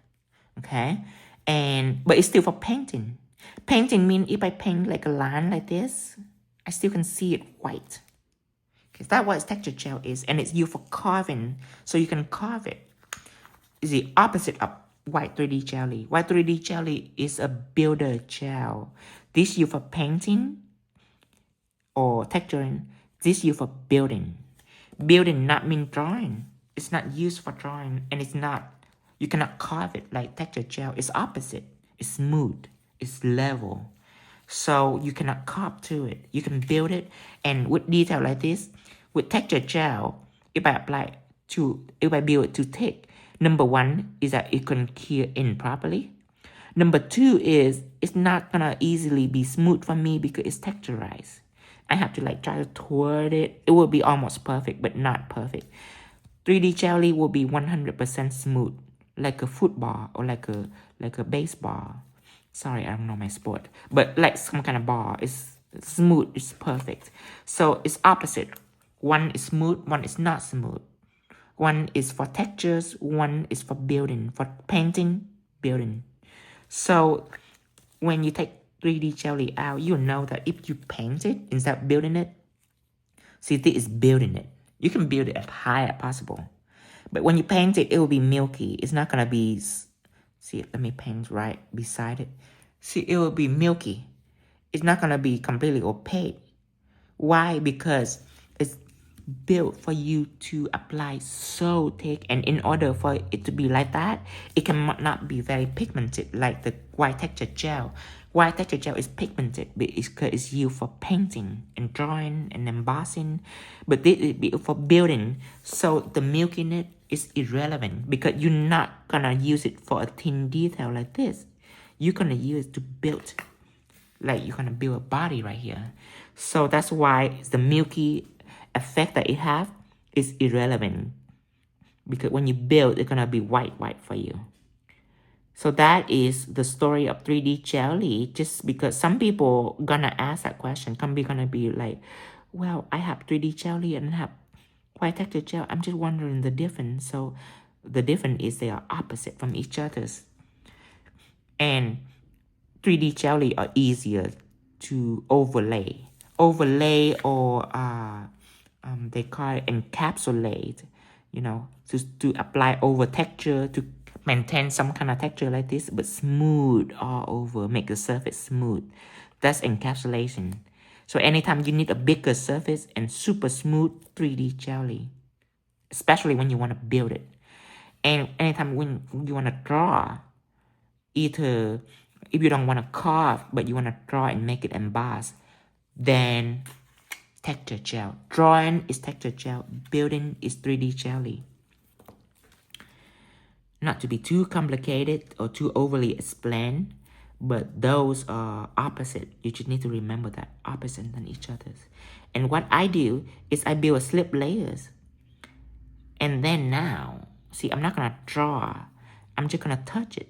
okay? But it's still for painting. Painting means if I paint like a line like this, I still can see it white. That's what texture gel is, and it's used for carving, so you can carve it. It's the opposite of white 3D jelly. White 3D jelly is a builder gel. This used for painting or texturing. This used for building. Building not mean drawing. It's not used for drawing, and it's not. You cannot carve it like texture gel. It's opposite. It's smooth. It's level. So you cannot carve to it. You can build it, and with detail like this, with texture gel, if I build it too thick, number one is that it can cure in properly. Number two is it's not gonna easily be smooth for me because it's texturized. I have to like try to twirl it. It will be almost perfect, but not perfect. 3D jelly will be 100% smooth, like a football or like a baseball. Sorry, I don't know my sport, but like some kind of ball. It's smooth, it's perfect. So it's opposite. One is smooth, one is not smooth. One is for textures, one is for building, for painting, building. So when you take 3D jelly out, you know that if you paint it instead of building it, see, this is building it. You can build it as high as possible. But when you paint it, it will be milky. It's not going to be, see, let me paint right beside it. See, it will be milky. It's not going to be completely opaque. Why? Because it's built for you to apply so thick, and in order for it to be like that, it cannot be very pigmented like the white texture gel. White texture gel is pigmented because it's used for painting and drawing and embossing, but this is built for building, so the milkiness is irrelevant because you're not gonna use it for a thin detail like this. You're gonna use it to build, like you're gonna build a body right here. So that's why the milky effect that it have is irrelevant, because when you build, it's gonna be white for you. So that is the story of 3D jelly. Just because some people gonna ask that question, gonna be like, well, I have 3D jelly and I have white texture gel. I'm just wondering the difference. So The difference is they are opposite from each other's. And 3D jelly are easier to overlay. Overlay, or they call it encapsulate, you know, to apply over texture, to maintain some kind of texture like this, but smooth all over, make the surface smooth. That's encapsulation. So anytime you need a bigger surface and super smooth 3D jelly, especially when you want to build it. And anytime when you want to draw, either if you don't want to carve, but you want to draw and make it embossed, then texture gel. Drawing is texture gel. Building is 3D jelly. Not to be too complicated or too overly explained, but those are opposite. You just need to remember that, opposite than each other's. And what I do is I build slip layers. And then now, see, I'm not going to draw. I'm just going to touch it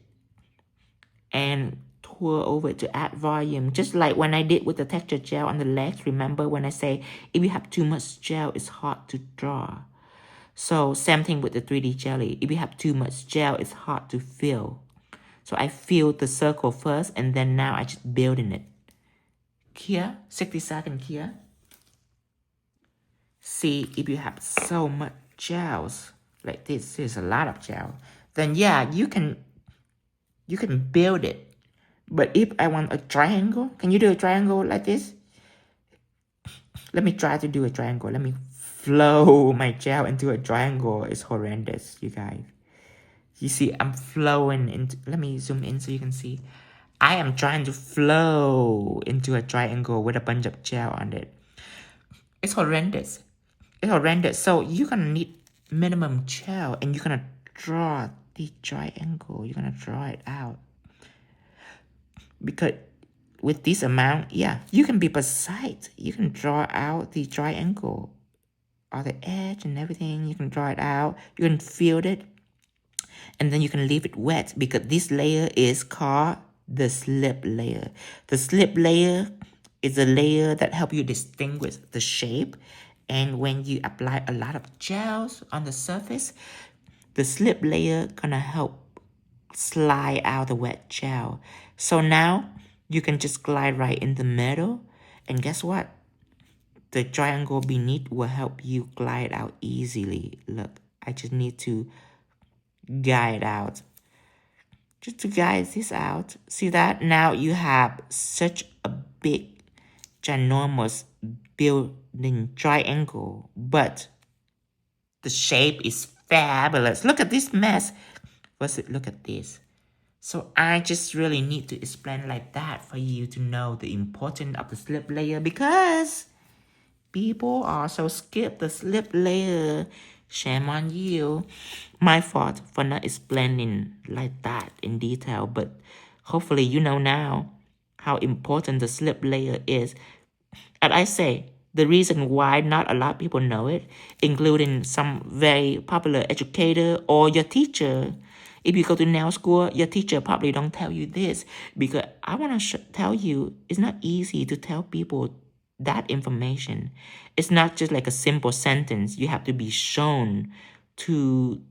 and pour over it to add volume. Just like when I did with the texture gel on the legs. Remember when I say, if you have too much gel, it's hard to draw. So same thing with the 3D jelly. If you have too much gel, it's hard to fill. So I filled the circle first, and then now I just building it. Here, 60 seconds here. See, if you have so much gels, like this, there's a lot of gel, then yeah, you can build it. But if I want a triangle, can you do a triangle like this? Let me try to do a triangle. Let me flow my gel into a triangle. It's horrendous, you guys. You see, I'm flowing into, let me zoom in so you can see. I am trying to flow into a triangle with a bunch of gel on it. It's horrendous. It's horrendous. So you're gonna need minimum gel, and you're gonna draw the triangle. You're gonna draw it out. Because with this amount, yeah, you can be precise. You can draw out the triangle, or the edge and everything. You can draw it out. You can fill it. And then you can leave it wet, because this layer is called the slip layer. The slip layer is a layer that helps you distinguish the shape. And when you apply a lot of gels on the surface, the slip layer gonna help slide out the wet gel. So now you can just glide right in the middle. And guess what? The triangle beneath will help you glide out easily. Look, I just need to guide out, just to guide this out. See that? Now you have such a big, ginormous building triangle, but the shape is fabulous. Look at this mess. First, look at this. So I just really need to explain like that for you to know the importance of the slip layer, because people also skip the slip layer. Shame on you. My fault for not explaining like that in detail, but hopefully you know now how important the slip layer is. And I say, the reason why not a lot of people know it, including some very popular educator or your teacher. If you go to nail school, your teacher probably don't tell you this, because I want to tell you, it's not easy to tell people that information. It's not just like a simple sentence. You have to be shown to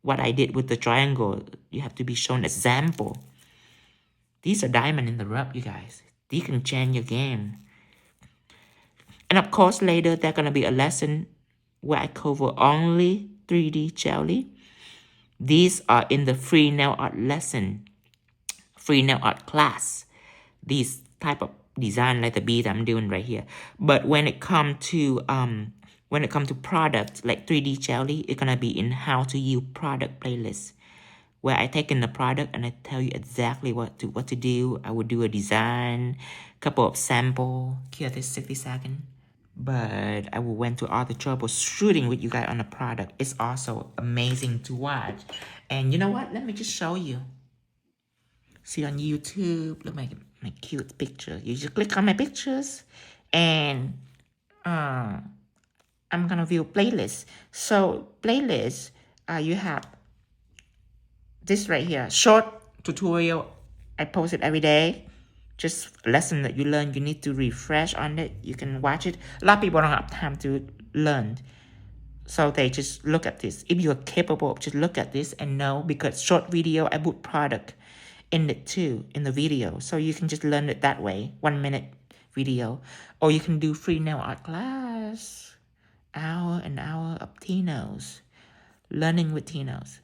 what I did with the triangle. You have to be shown example. These are diamonds in the rough, you guys. These can change your game. And of course, later, there's going to be a lesson where I cover only 3D jelly. These are in the free nail art lesson, free nail art class. These type of design like the bead I'm doing right here. But when it come to product like 3D jelly, it's gonna be in how to use product playlist, where I take in the product and I tell you exactly what to do. I would do a design, couple of sample. Here, this 60 seconds. But I will went to all the trouble shooting with you guys on the product. It's also amazing to watch. And you know what? Let me just show you. See on YouTube, look at my cute picture. You just click on my pictures, and I'm gonna view playlist. So playlist, you have this right here, short tutorial. I post it every day. Just a lesson that you learn. You need to refresh on it. You can watch it. A lot of people don't have time to learn. So they just look at this. If you're capable, just look at this and know, because short video, I put product in it too, in the video. So you can just learn it that way, 1 minute video. Or you can do free nail art class, hour and hour of Tino's, learning with Tino's.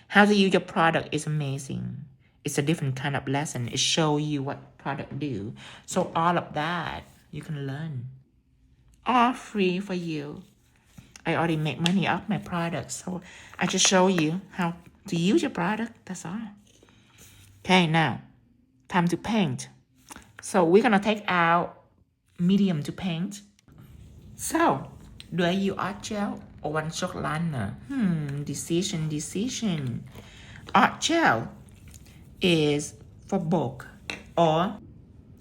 How to use your product is amazing. It's a different kind of lesson. It shows you what product do. So all of that, you can learn. All free for you. I already make money off my products, so I just show you how to use your product. That's all. Okay, now, time to paint. So we're gonna take out medium to paint. So, do I use art gel or one shot liner? Decision. Art gel is for bulk, or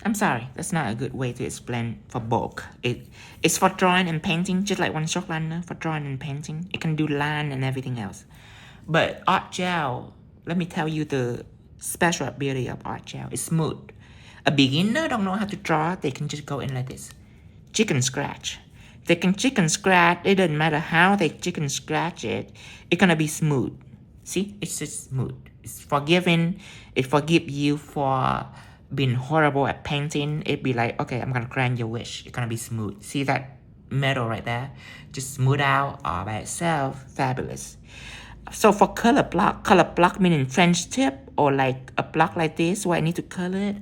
I'm sorry, that's not a good way to explain for bulk. It's for drawing and painting, just like one shot liner for drawing and painting. It can do line and everything else. But art gel, let me tell you the special ability of art gel. It's smooth. A beginner don't know how to draw, they can just go in like this. Chicken scratch. They can chicken scratch, it doesn't matter how they chicken scratch it, it's gonna be smooth. See, it's just smooth. It's forgiving. It forgive you for being horrible at painting. It'd be like, okay, I'm gonna grant your wish. It's gonna be smooth. See that metal right there? Just smooth out all by itself. Fabulous. So for color block meaning French tip, or like a block like this where I need to color it,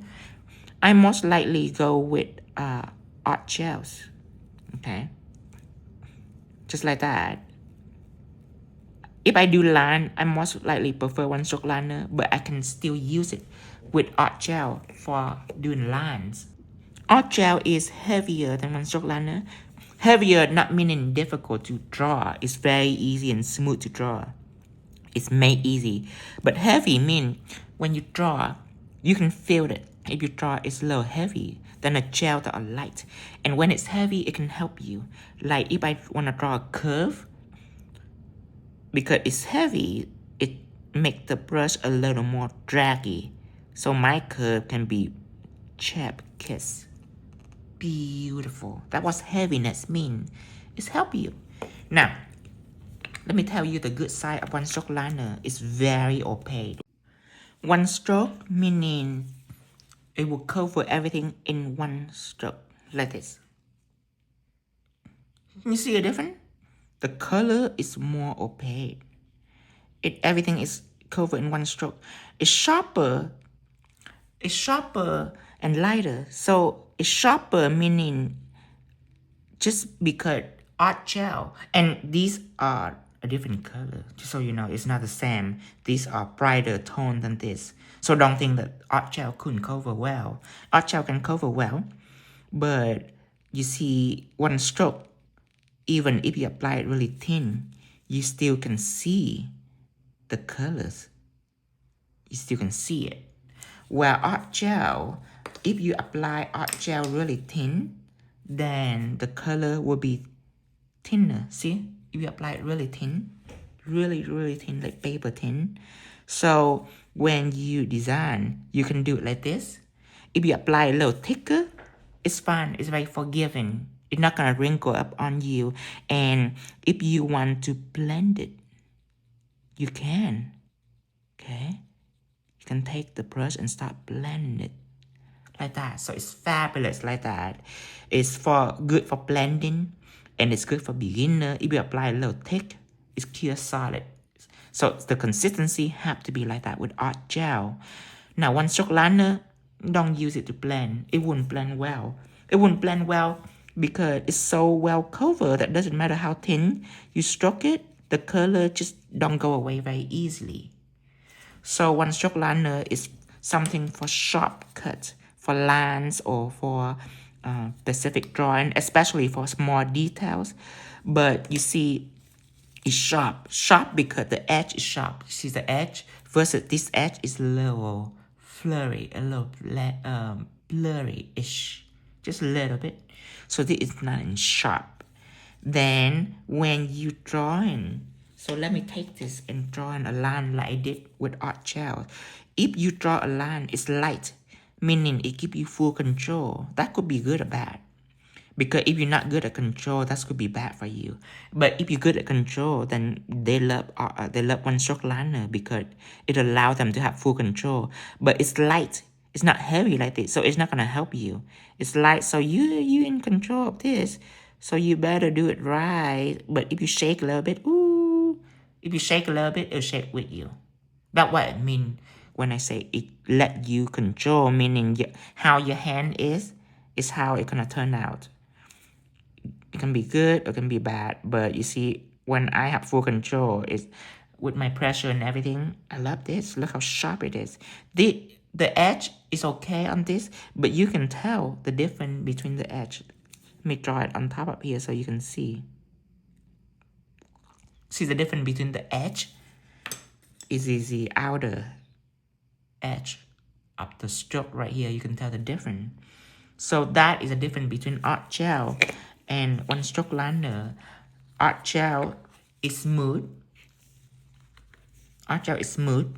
I most likely go with art gels. Okay, just like that. If I do line, I most likely prefer one stroke liner, but I can still use it with art gel for doing lines. Art gel is heavier than one stroke liner. Heavier not meaning difficult to draw. It's very easy and smooth to draw. It's made easy. But heavy mean when you draw, you can feel it. If you draw, it's a little heavy than a gel that are light. And when it's heavy, it can help you. Like if I want to draw a curve, because it's heavy, it makes the brush a little more draggy. So my curve can be chef kiss. Beautiful. That was heaviness mean. It's help you. Now, let me tell you the good side of one stroke liner. It's very opaque. One stroke meaning it will cover everything in one stroke, like this. You see a difference? The color is more opaque. Everything is covered in one stroke. It's sharper and lighter. So it's sharper meaning just because art gel, and these are a different color, just so you know, it's not the same. These are brighter tone than this. So don't think that art gel couldn't cover well. Art gel can cover well, but you see one stroke, even if you apply it really thin, you still can see the colors. You still can see it. Where art gel, if you apply art gel really thin, then the color will be thinner. See? If you apply it really thin, really thin, like paper thin. So when you design, you can do it like this. If you apply a little thicker, it's fine. It's very forgiving. It's not gonna wrinkle up on you. And if you want to blend it, you can. Okay? You can take the brush and start blending it like that. So it's fabulous like that. It's good for blending, and it's good for beginner. If you apply a little thick, it's pure solid. So the consistency have to be like that with art gel. Now one stroke liner, don't use it to blend. It wouldn't blend well. It wouldn't blend well because it's so well covered that doesn't matter how thin you stroke it, the color just don't go away very easily. So one stroke liner is something for sharp cuts, for lines, or for specific drawing, especially for small details. But you see, it's sharp because the edge is sharp. You see the edge versus this edge is a little flurry, a little blurry-ish, just a little bit. So this is not in sharp. Then when you drawing, so let me take this and draw a line like I did with art gel. If you draw a line, it's light, meaning it gives you full control. That could be good or bad. Because if you're not good at control, that could be bad for you. But if you're good at control, then they love one stroke liner because it allows them to have full control. But it's light. It's not heavy like this, so it's not gonna help you. It's light, so you in control of this. So you better do it right. But if you shake a little bit, ooh, if you shake a little bit, it'll shake with you. That's what I mean when I say it let you control, meaning how your hand is how it's gonna turn out. It can be good or it can be bad, but you see, when I have full control, it's with my pressure and everything. I love this. Look how sharp it is. The edge is okay on this, but you can tell the difference between the edge. Let me draw it on top of here so you can see. See the difference between the edge? Is the outer edge of the stroke right here. You can tell the difference. So that is a difference between art gel and one stroke liner. Art gel is smooth. Art gel is smooth.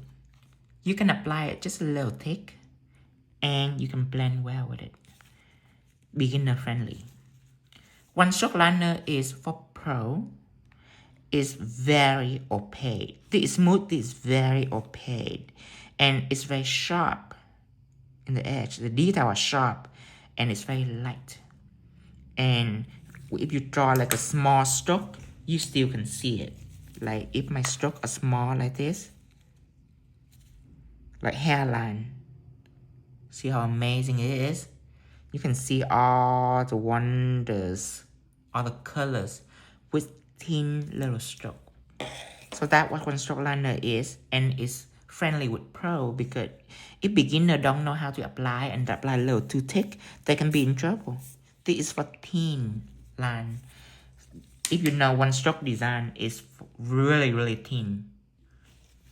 You can apply it just a little thick and you can blend well with it. Beginner friendly. One stroke liner is for pro. Is very opaque. The smooth is very opaque and it's very sharp in the edge. The detail are sharp and it's very light. And if you draw like a small stroke, you still can see it. Like if my stroke are small like this, like hairline, see how amazing it is? You can see all the wonders, all the colors with thin little stroke. So that's what one stroke liner is, and it's friendly with pro because if beginner don't know how to apply and apply a little too thick, they can be in trouble. This is for thin line. If you know, one stroke design is really, really thin.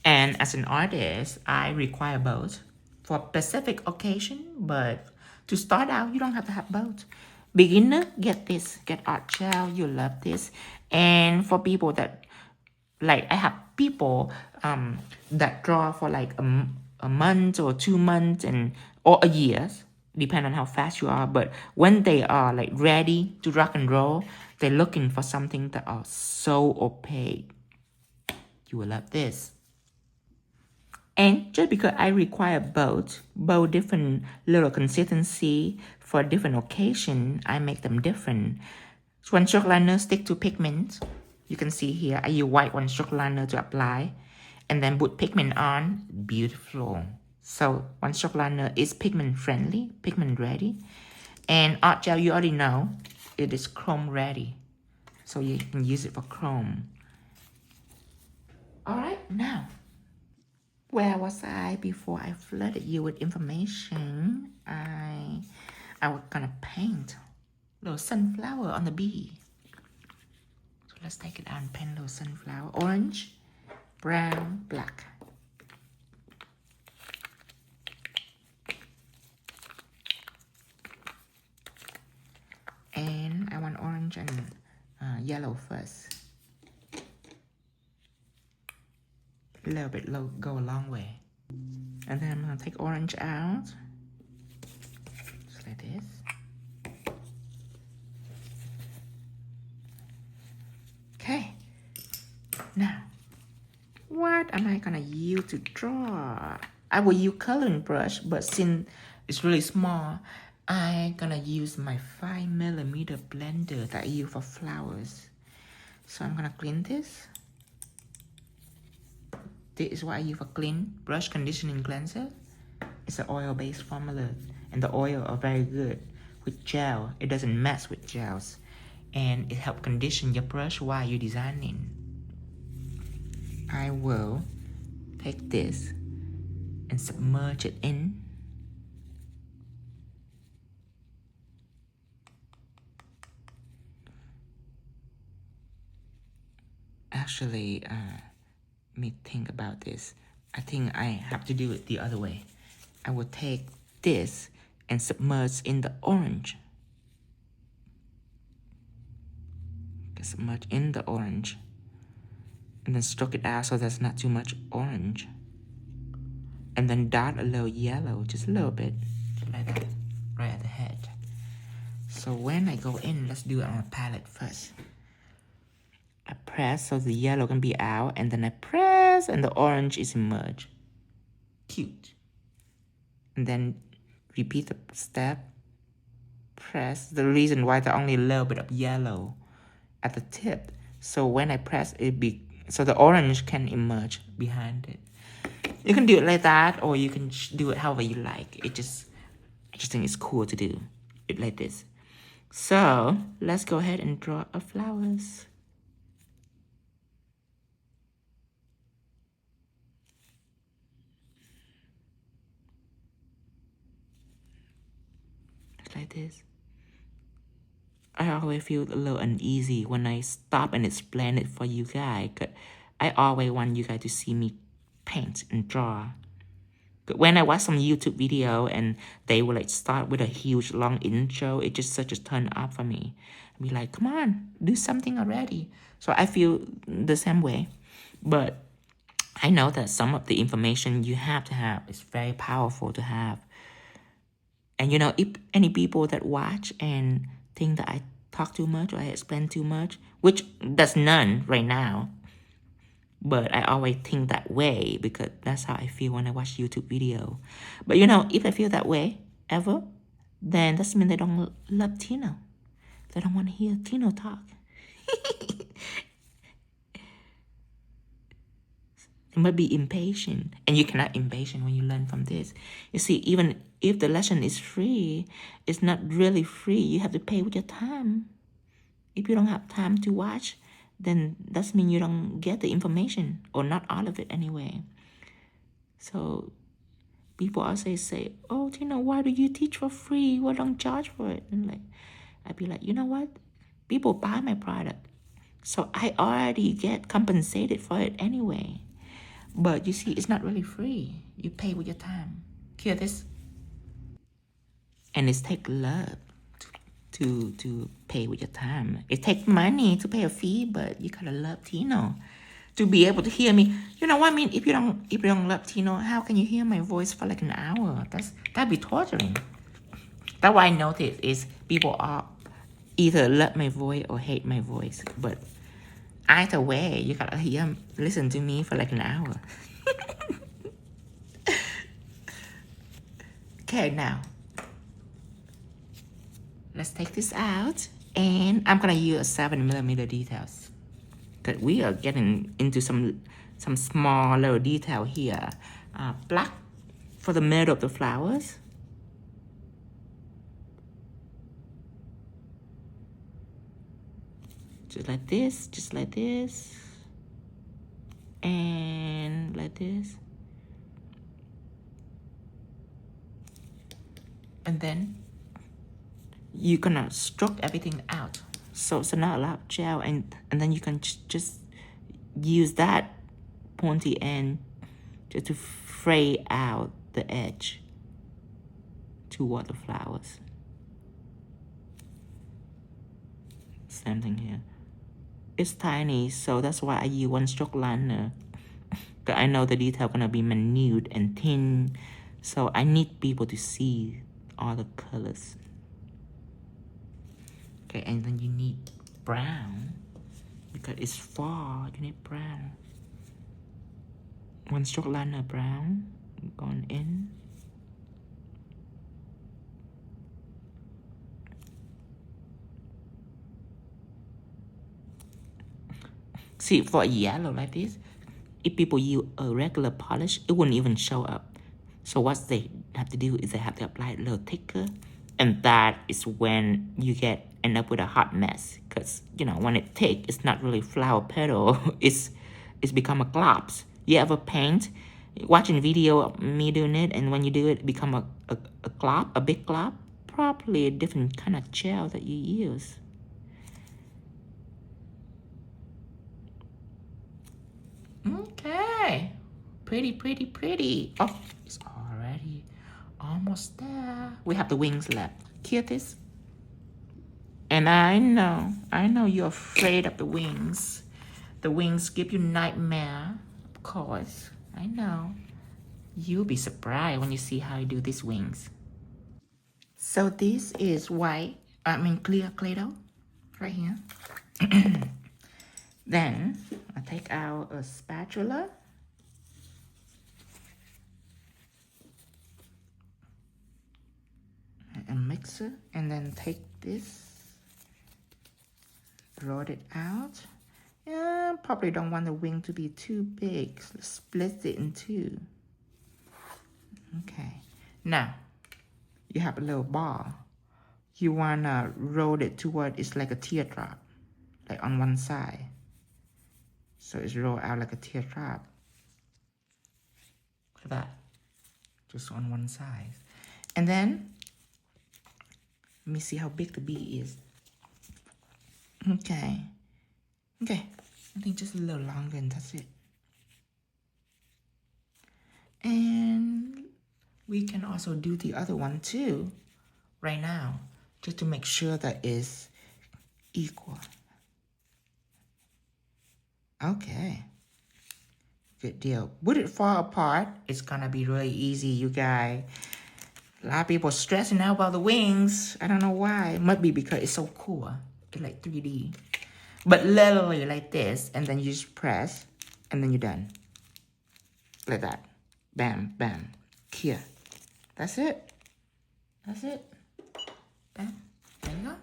And as an artist, I require both for specific occasion, but to start out, you don't have to have both. Beginner, get this, get art gel, you love this. And for people that, like I have people that draw for like a month or 2 months or a year, depending on how fast you are. But when they are like ready to rock and roll, they're looking for something that are so opaque. You will love this. And just because I require both different little consistency for different occasion, I make them different. So one stroke liner stick to pigment. You can see here, I use white one stroke liner to apply and then put pigment on. Beautiful. So one stroke liner is pigment friendly, pigment ready. And art gel, you already know, it is chrome ready. So you can use it for chrome. All right, now. Where was I before I flooded you with information? I was gonna paint a little sunflower on the bee. So let's take it out and paint a little sunflower. Orange, brown, black. And I want orange and yellow first. A little bit low, go a long way. And then I'm gonna take orange out. Just like this. Okay. Now, what am I gonna use to draw? I will use coloring brush, but since it's really small, I'm gonna use my 5mm blender that I use for flowers. So I'm gonna clean this. This is what I use for clean brush conditioning cleanser. It's an oil-based formula, and the oil are very good with gel. It doesn't mess with gels, and it helps condition your brush while you're designing. I will take this and submerge it in. Actually, let me think about this. I think I have to do it the other way. I will take this and submerge in the orange. Submerge in the orange. And then stroke it out so there's not too much orange. And then dot a little yellow, just a little bit. Just like that, right at the head. So when I go in, let's do it on a palette first. I press so the yellow can be out, and then I press and the orange is emerged. Cute. And then repeat the step. Press. The reason why there's only a little bit of yellow at the tip. So when I press so the orange can emerge behind it. You can do it like that, or you can do it however you like. I just think it's cool to do it like this. So let's go ahead and draw our flowers. Like this. I always feel a little uneasy when I stop and explain it for you guys. I always want you guys to see me paint and draw. When I watch some YouTube video and they will like start with a huge long intro, it's just such a turn up for me. I'll be like, come on, do something already. So I feel the same way. But I know that some of the information you have to have is very powerful to have. And you know, if any people that watch and think that I talk too much or I explain too much, which there's none right now, but I always think that way because that's how I feel when I watch YouTube video. But you know, if I feel that way ever, then that means they don't love Tino. They don't want to hear Tino talk. They might be impatient, and you cannot be impatient when you learn from this. You see, even if the lesson is free, it's not really free. You have to pay with your time. If you don't have time to watch, then that means you don't get the information, or not all of it anyway. So people always say, oh, Tino, why do you teach for free? Why don't charge for it? And I'd be like, you know what? People buy my product, so I already get compensated for it anyway. But you see, it's not really free. You pay with your time. Hear this? And it takes love to pay with your time. It takes money to pay a fee, but you gotta love Tino to be able to hear me. You know what I mean? If you don't love Tino, how can you hear my voice for like an hour? That'd be torturing. That's what I noticed is people are either love my voice or hate my voice. But either way, you gotta listen to me for like an hour. Okay, now let's take this out, and I'm gonna use 7mm details because we are getting into some small little detail here. Black for the middle of the flowers. Just like this, and like this. And then you're gonna stroke everything out. So it's not a lot of gel, and then you can just use that pointy end just to fray out the edge toward the flowers. Same thing here. It's tiny, so that's why I use one stroke liner. Because I know the detail gonna be minute and thin, so I need people to see all the colors. Okay, and then you need brown because it's fall. You need brown. One stroke liner brown going in. See, for a yellow like this, if people use a regular polish, it wouldn't even show up. So what they have to do is they have to apply it a little thicker, and that is when you end up with a hot mess. Because you know, when it thick, it's not really flower petal. it's become a globs. You ever paint, watching video of me doing it, and when you do it become a glob, a big glob? Probably a different kind of gel that you use. Okay, pretty. Oh, it's already almost there. We have the wings left. Hear this? And I know you're afraid of the wings. The wings give you nightmare, of course. I know. You'll be surprised when you see how I do these wings. So this is white clear clay dough right here. Then I take out a spatula. A mixer, and then take this, roll it out. Yeah, probably don't want the wing to be too big, so split it in two. Okay, now you have a little ball. You wanna roll it toward it's like a teardrop, like on one side. So it's rolled out like a teardrop. Look at that, just on one side. And then let me see how big the bee is. Okay. Okay. I think just a little longer and that's it. And we can also do the other one too right now, just to make sure that it's equal. Okay. Good deal. Would it fall apart? It's gonna be really easy, you guys. A lot of people stressing out about the wings. I don't know why. It might be because it's so cool. It's like 3D. But literally like this, and then you just press, and then you're done. Like that. Bam, bam. Here. That's it. That's it. Bam. There you go.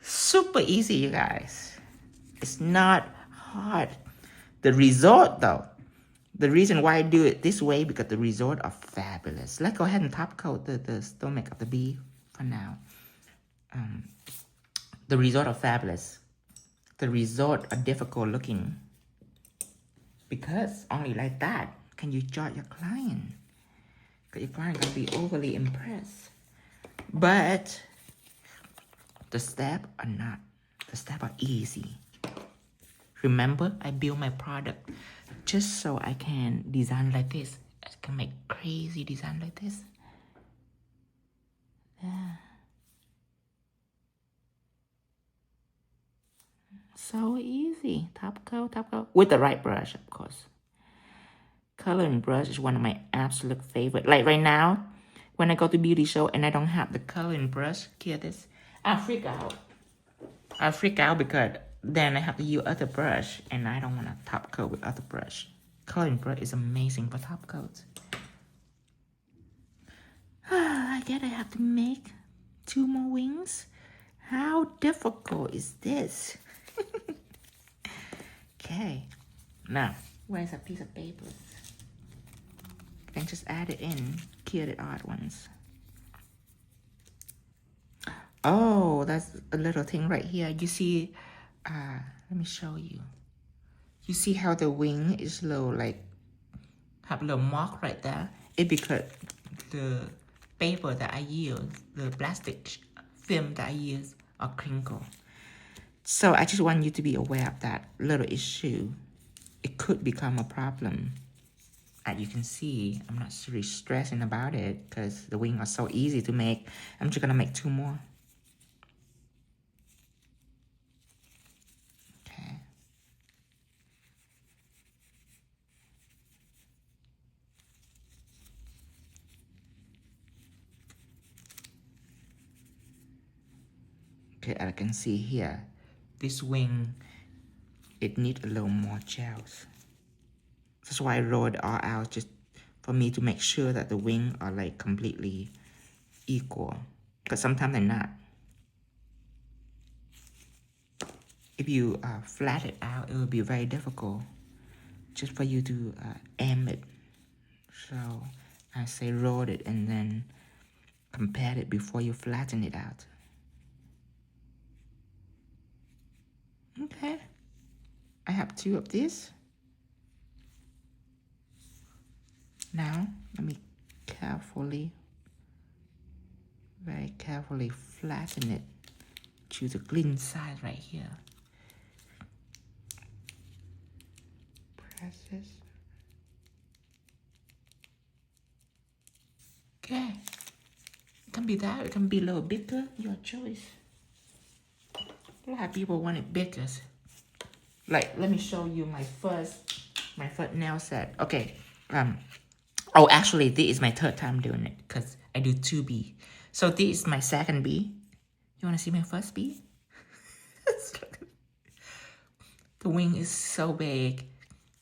Super easy, you guys. It's not hard. The result, though. The reason why I do it this way, because the results are fabulous. Let's go ahead and top coat the stomach of the bee for now. The results are fabulous. The results are difficult looking, because only like that can you judge your client. Because your client gonna be overly impressed. But the steps are not. The steps are easy. Remember, I build my product just so I can design like this. I can make crazy design like this. Yeah. So easy. Top coat, top coat. With the right brush, of course. Coloring brush is one of my absolute favorite. Like right now, when I go to beauty show and I don't have the coloring brush, hear this, I freak out. I freak out because then I have to use other brush, and I don't want to top coat with other brush. Coloring brush is amazing for top coats. I guess I have to make 2 more wings. How difficult is this? Okay. Now, where's a piece of paper? And just add it in. Clear the odd ones. Oh, that's a little thing right here. You see, let me show you. You see how the wing is little, like, have a little mark right there? It's because the paper that I use, the plastic film that I use, are crinkled. So I just want you to be aware of that little issue. It could become a problem. As you can see, I'm not really stressing about it because the wings are so easy to make. I'm just gonna make 2 more. Okay, I can see here, this wing, it needs a little more gels. That's why I roll it all out, just for me to make sure that the wings are like completely equal. Because sometimes they're not. If you flat it out, it will be very difficult just for you to aim it. So I say roll it and then compare it before you flatten it out. Okay, I have 2 of these. Now, let me very carefully flatten it to the clean side right here. Press this. Okay, it can be that, it can be a little bigger, your choice. A lot of people want it bigger. Like, let me show you my first nail set. Okay. Oh, actually, this is my 3rd time doing it because I do 2B. So this is my second bee. You want to see my first bee? The wing is so big.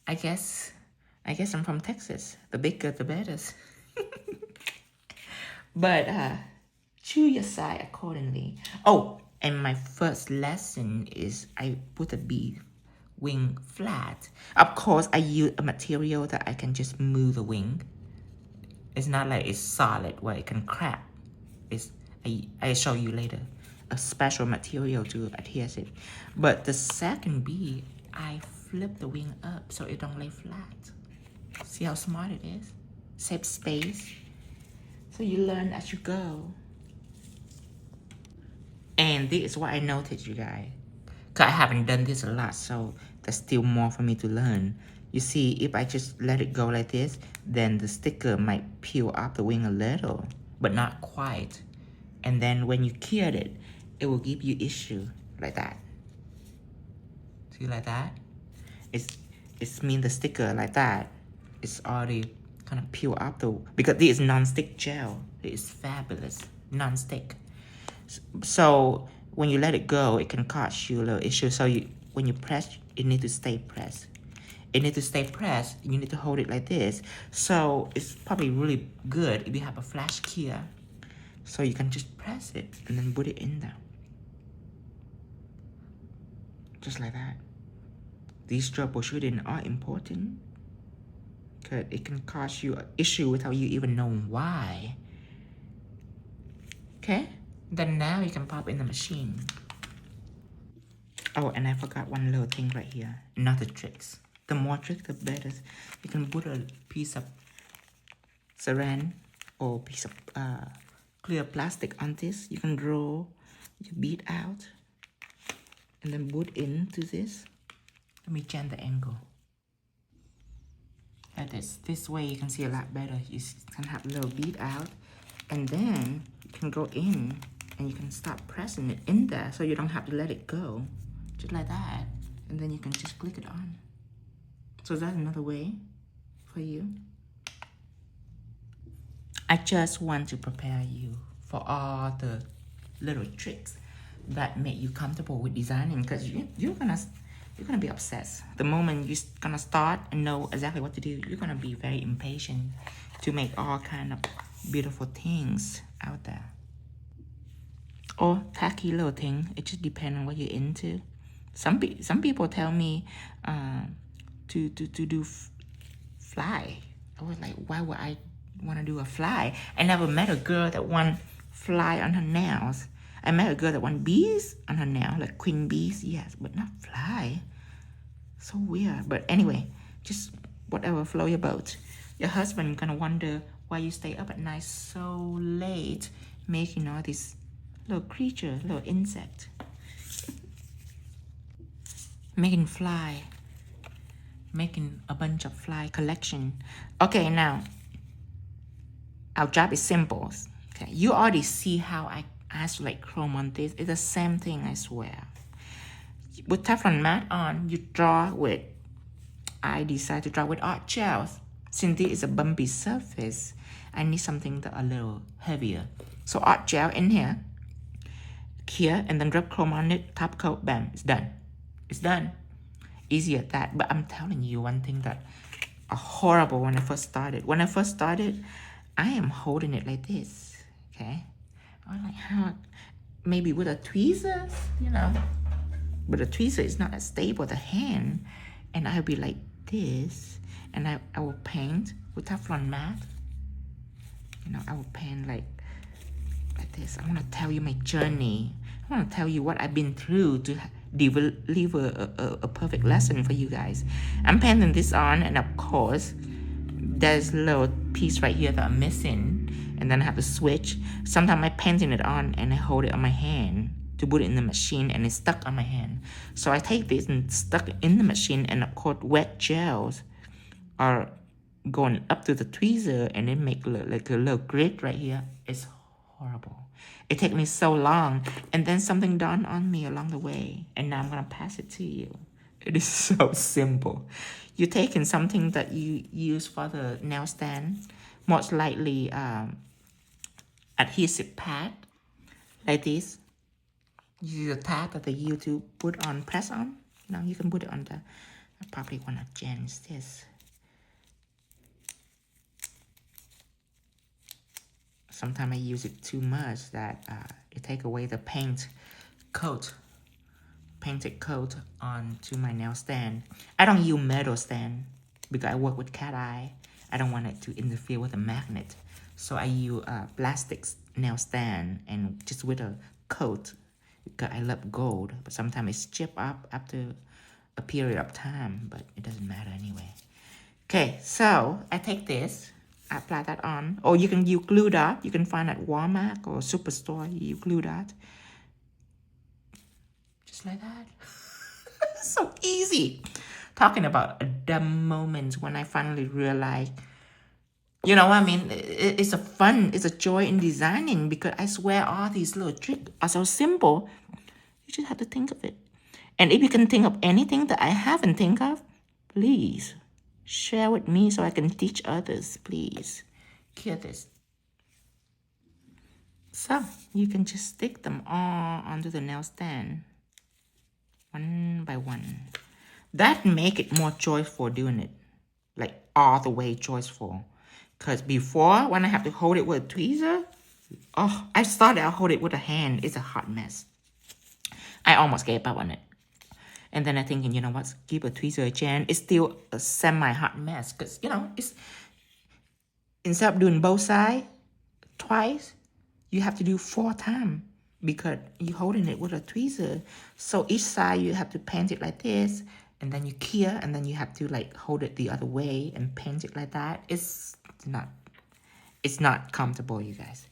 I guess I'm from Texas. The bigger, the better. But choose your side accordingly. Oh, and my first lesson is I put a bee wing flat. Of course, I use a material that I can just move the wing. It's not like it's solid where it can crack. I show you later. A special material to adhere it. But the second bee, I flip the wing up so it don't lay flat. See how smart it is? Save space. So you learn as you go. And this is what I noticed, you guys. Because I haven't done this a lot, so there's still more for me to learn. You see, if I just let it go like this, then the sticker might peel off the wing a little, but not quite. And then when you cure it, it will give you issue like that. See, like that? It's mean the sticker like that. It's already kind of peel up because this is non-stick gel. It is fabulous, non-stick. So when you let it go, it can cause you a little issue. So when you press, it needs to stay pressed. It needs to stay pressed. You need to hold it like this. So it's probably really good if you have a flash cure. So you can just press it and then put it in there. Just like that. These troubleshooting are important because it can cause you an issue without you even knowing why. Okay? Then now you can pop in the machine. Oh, and I forgot one little thing right here. Not the tricks. The more tricks, the better. You can put a piece of saran or piece of clear plastic on this. You can draw your bead out and then put into this. Let me change the angle. Like this. This way you can see a lot better. You can have a little bead out, and then you can go in and you can start pressing it in there so you don't have to let it go. Just like that. And then you can just click it on. So that's another way for you. I just want to prepare you for all the little tricks that make you comfortable with designing, because you're gonna be obsessed. The moment you're gonna start and know exactly what to do, you're gonna be very impatient to make all kind of beautiful things out there. Or tacky little thing. It just depends on what you're into. Some people tell me to do fly. I was like, why would I want to do a fly? I never met a girl that want fly on her nails. I met a girl that want bees on her nail, like queen bees, yes, but not fly. So weird. But anyway, just whatever flow your boat. Your husband gonna wonder why you stay up at night so late making all these little creature, little insect. Making fly. Making a bunch of fly collection. Okay, now, our job is simple. Okay, you already see how I isolate chrome on this. It's the same thing, I swear. With Teflon mat on, you draw with, I decided to draw with art gels. Since this is a bumpy surface, I need something that a little heavier. So art gel in here, cure, and then drop chrome on it, top coat, bam, it's done. It's done. Easy at that. But I'm telling you one thing that horrible when I first started. When I first started, I am holding it like this, okay? I was like, how? Maybe with a tweezer, you know? But the tweezer is not as stable as the hand. And I'll be like this. And I will paint with Teflon mat. You know, I will paint like this. I want to tell you my journey. I want to tell you what I've been through to deliver a perfect lesson for you guys. I'm painting this on, and of course, there's a little piece right here that I'm missing, and then I have to switch. Sometimes I'm painting it on, and I hold it on my hand to put it in the machine, and it's stuck on my hand. So I take this and stuck it in the machine, and of course, wet gels are going up to the tweezer, and it make like a little grid right here. It's horrible. It took me so long, and then something dawned on me along the way, and now I'm gonna pass it to you. It is so simple. You're taking something that you use for the nail stand, most likely adhesive pad like this. Use the tab that the YouTube put on, press on. Now you can put it on the, I probably want to change this. Sometimes I use it too much that it take away the painted coat onto my nail stand. I don't use metal stand because I work with cat eye. I don't want it to interfere with the magnet. So I use plastic nail stand and just with a coat because I love gold. But sometimes it's chip up after a period of time, but it doesn't matter anyway. Okay, so I take this. I apply that on. Or you can use glue dot. You can find at Walmart or Superstore. You use glue dot. Just like that. So easy. Talking about a dumb moment when I finally realized, you know what I mean? It's a joy in designing because I swear all these little tricks are so simple. You just have to think of it. And if you can think of anything that I haven't think of, please share with me so I can teach others, please. Hear this. So, you can just stick them all onto the nail stand. One by one. That make it more joyful doing it. Like all the way joyful. Because before, when I have to hold it with a tweezer, oh, I started to hold it with a hand. It's a hot mess. I almost gave up on it. And then I'm thinking, you know what, give a tweezer a chance. It's still a semi-hot mess. Because, you know, it's instead of doing both sides twice, you have to do 4 times. Because you're holding it with a tweezer. So each side you have to paint it like this. And then you cure. And then you have to like hold it the other way and paint it like that. It's not comfortable, you guys.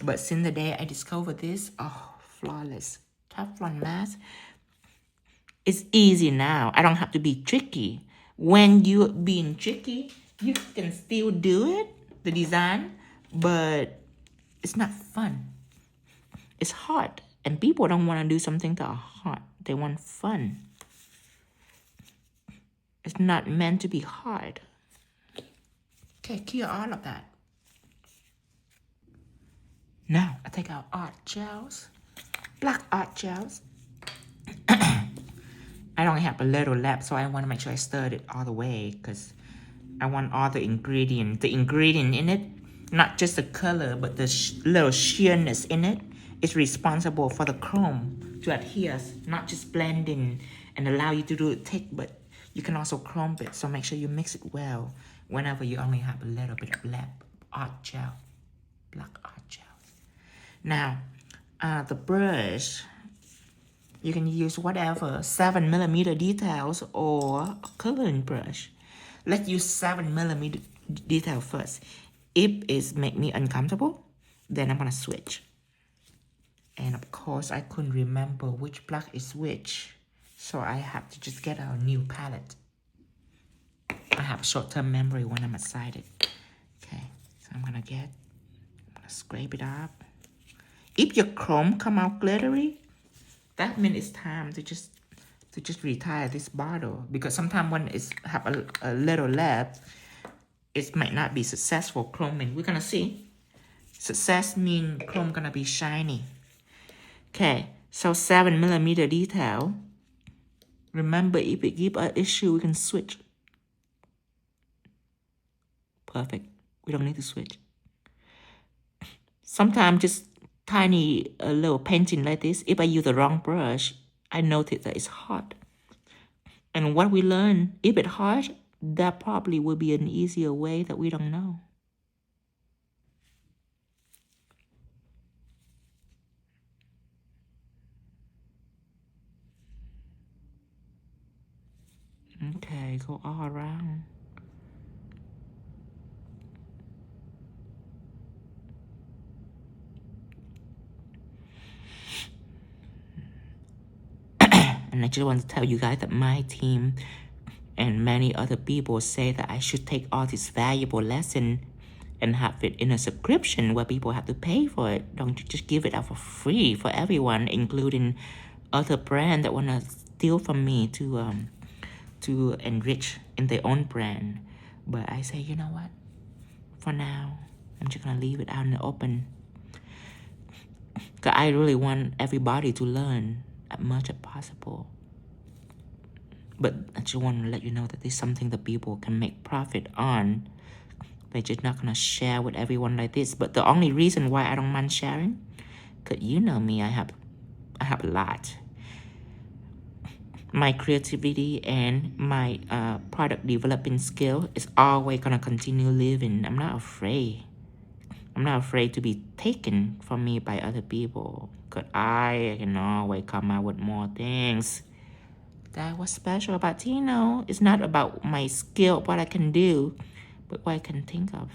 But since the day I discovered this, oh, flawless Teflon mask. It's easy now. I don't have to be tricky. When you're being tricky, you can still do it, the design, but it's not fun. It's hard. And people don't want to do something that are hard. They want fun. It's not meant to be hard. Okay, cure all of that. Now, I take out art gels, black art gels. I don't have a little left, so I want to make sure I stirred it all the way because I want all the ingredient in it, not just the color, but the little sheerness in it is responsible for the chrome to adhere, not just blend in and allow you to do it thick, but you can also chrome it. So make sure you mix it well whenever you only have a little bit of left art gel, black art gel. Now, the brush, you can use whatever 7mm details or a coloring brush. Let's use 7mm detail first. If it make me uncomfortable, then I'm gonna switch. And of course, I couldn't remember which black is which, so I have to just get a new palette. I have short-term memory when I'm excited. Okay, so I'm gonna scrape it up. If your chrome come out glittery, that means it's time to just retire this bottle, because sometimes when it's have a little left, it might not be successful chroming. We're gonna see. Success means chrome gonna be shiny. Okay, so 7mm detail. Remember, if it give an issue, we can switch. Perfect. We don't need to switch. Sometimes just tiny little painting like this, if I use the wrong brush, I notice that it's hard. And what we learn, if it's hard, that probably will be an easier way that we don't know. Okay, go all around. And I just want to tell you guys that my team and many other people say that I should take all this valuable lesson and have it in a subscription where people have to pay for it. Don't you just give it out for free for everyone, including other brands that want to steal from me to enrich in their own brand. But I say, you know what? For now, I'm just going to leave it out in the open. Because I really want everybody to learn as much as possible. But I just want to let you know that this is something that people can make profit on. They're just not going to share with everyone like this. But the only reason why I don't mind sharing, because you know me, I have a lot. My creativity and my product developing skill is always going to continue living. I'm not afraid. I'm not afraid to be taken from me by other people. Because I can always come out with more things. That was special about Tino. It's not about my skill, what I can do, but what I can think of.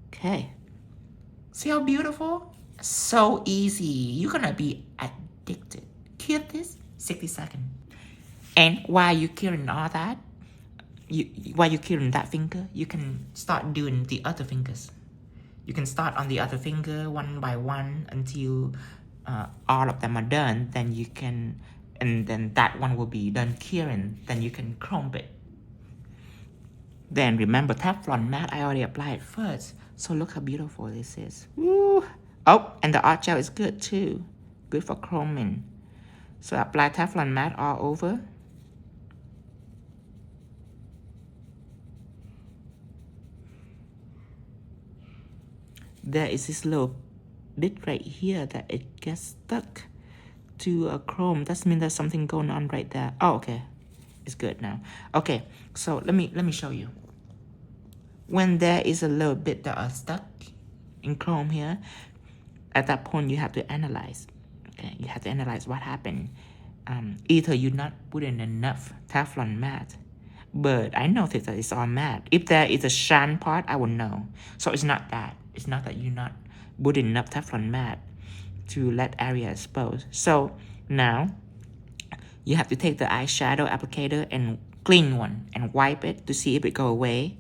Okay. See how beautiful? So easy. You're gonna be addicted. Cure this 60 seconds. And while you're curing all that, while you're curing that finger, you can start doing the other fingers. You can start on the other finger one by one until all of them are done. Then you can, and then that one will be done curing. Then you can chrome it. Then remember Teflon mat, I already applied it first. So look how beautiful this is. Woo. Oh, and the art gel is good too. Good for chroming. So apply Teflon mat all over. There is this little bit right here that it gets stuck to a chrome. That means there's something going on right there. Oh, okay. It's good now. Okay, so let me show you. When there is a little bit that are stuck in chrome here, at that point you have to analyze. Okay, you have to analyze what happened. Either you're not putting enough Teflon mat, but I noticed that it's all matte. If there is a shine part, I will know. So it's not that. It's not that you're not putting enough Teflon mat to let area expose. So now you have to take the eyeshadow applicator and clean one and wipe it to see if it go away.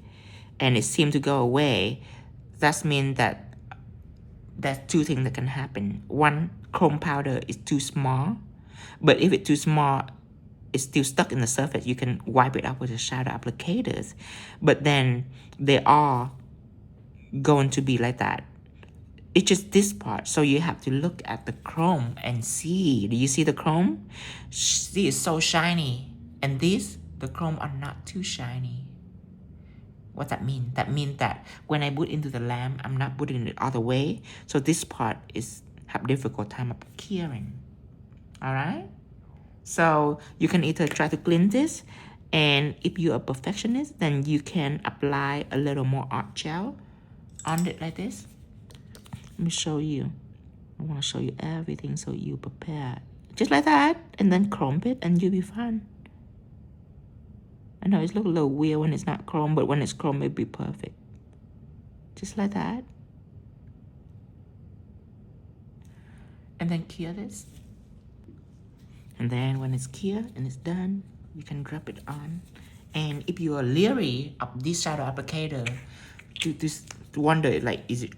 And it seems to go away. That means that there's two things that can happen. One, chrome powder is too small. But if it's too small, it's still stuck in the surface. You can wipe it up with the shadow applicators. But then they are going to be like that. It's just this part. So you have to look at the chrome and see. Do you see the chrome? See, it's so shiny. And these, the chrome are not too shiny. What that mean? That means that when I put into the lamp, I'm not putting it all the way. So this part is have difficult time of curing. Alright? So you can either try to clean this, and if you're a perfectionist, then you can apply a little more art gel on it like this. Let me show you. I want to show you everything so you prepare. Just like that, and then chrome it and you'll be fine. I know it looks a little weird when it's not chrome, but when it's chrome, it'll be perfect. Just like that. And then cure this. And then when it's cured and it's done, you can drop it on. And if you are leery of this shadow applicator, to wonder, like, is it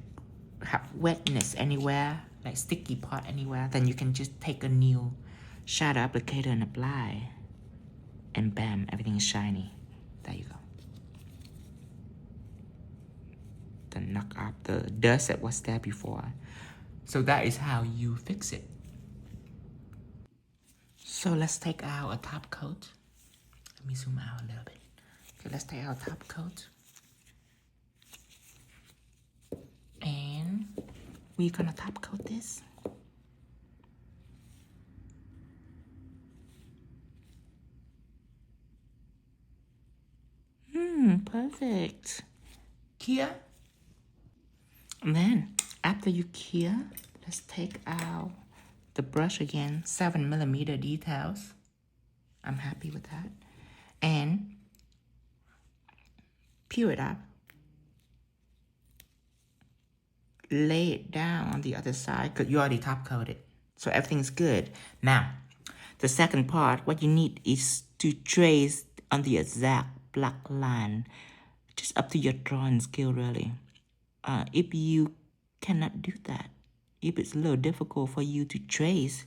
have wetness anywhere, like sticky part anywhere, then you can just take a new shadow applicator and apply. And bam, everything is shiny. There you go. Then knock off the dust that was there before. So that is how you fix it. So let's take out a top coat. Let me zoom out a little bit. Okay, let's take out top coat. And we're gonna top coat this. Perfect. Cure. And then after you cure, let's take out the brush again, 7mm details. I'm happy with that. And peel it up. Lay it down on the other side because you already top coated. So everything's good. Now, the second part, what you need is to trace on the exact black line. Just up to your drawing skill, really. If you cannot do that, if it's a little difficult for you to trace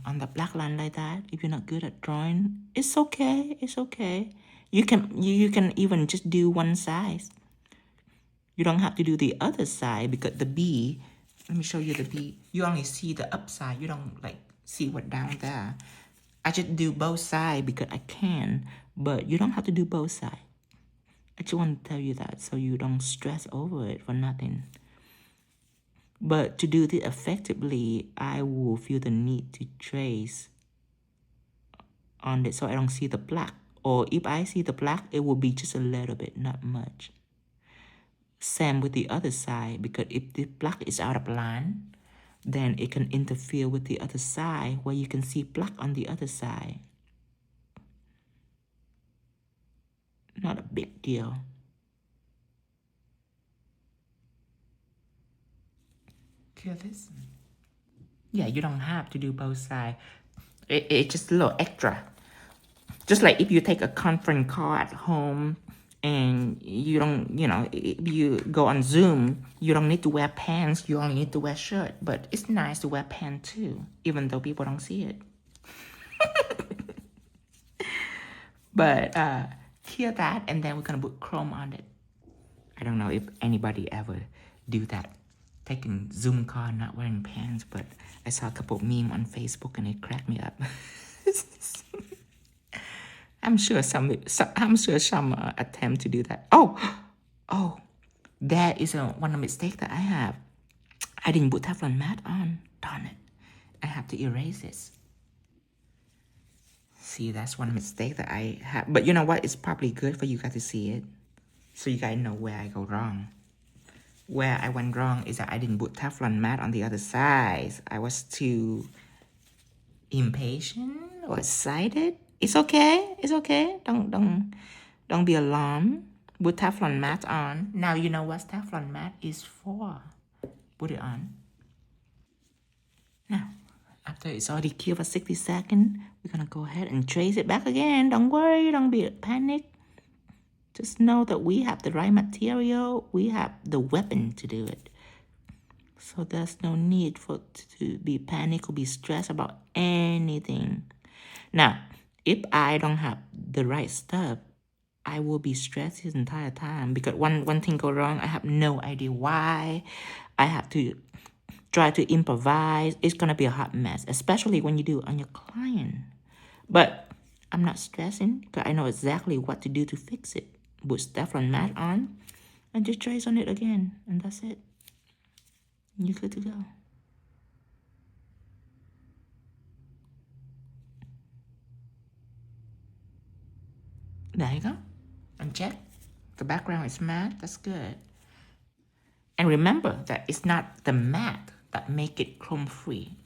on the black line like that, if you're not good at drawing, it's okay. It's okay. You can even just do one side. You don't have to do the other side because the bee Let me show you the bee. You only see the upside. You don't like see what down there. I just do both sides because I can, but you don't have to do both sides. I just want to tell you that so you don't stress over it for nothing. But to do this effectively, I will feel the need to trace on it so I don't see the black. Or if I see the black, it will be just a little bit, not much. Same with the other side, because if the black is out of line, then it can interfere with the other side where you can see black on the other side. Not a big deal. Kill this. Yeah, you don't have to do both sides. It's just a little extra. Just like if you take a conference call at home and you don't, if you go on Zoom, you don't need to wear pants, you only need to wear shirt. But it's nice to wear pants too, even though people don't see it. But hear that, and then we're gonna put chrome on it. I don't know if anybody ever do that, taking Zoom call, not wearing pants, but I saw a couple memes on Facebook and it cracked me up. I'm sure some attempt to do that. Oh, that is one of the mistakes that I have. I didn't put Teflon mat on. Darn it. I have to erase this. See, that's one mistake that I have. But you know what? It's probably good for you guys to see it, so you guys know where I go wrong. Where I went wrong is that I didn't put Teflon mat on the other side. I was too impatient or excited. It's okay. It's okay. Don't be alarmed. Put Teflon mat on. Now you know what Teflon mat is for. Put it on. Now, after it's already cured for 60 seconds, we're gonna go ahead and trace it back again. Don't worry. Don't be panic. Just know that we have the right material. We have the weapon to do it. So there's no need to be panic or be stressed about anything. Now, if I don't have the right stuff, I will be stressed the entire time because one thing go wrong, I have no idea why. I have to try to improvise. It's gonna be a hot mess, especially when you do it on your client. But I'm not stressing because I know exactly what to do to fix it. Put Teflon mat on and just trace on it again, and that's it. You're good to go. There you go. And check. The background is matte. That's good. And remember that it's not the matte that make it chrome free.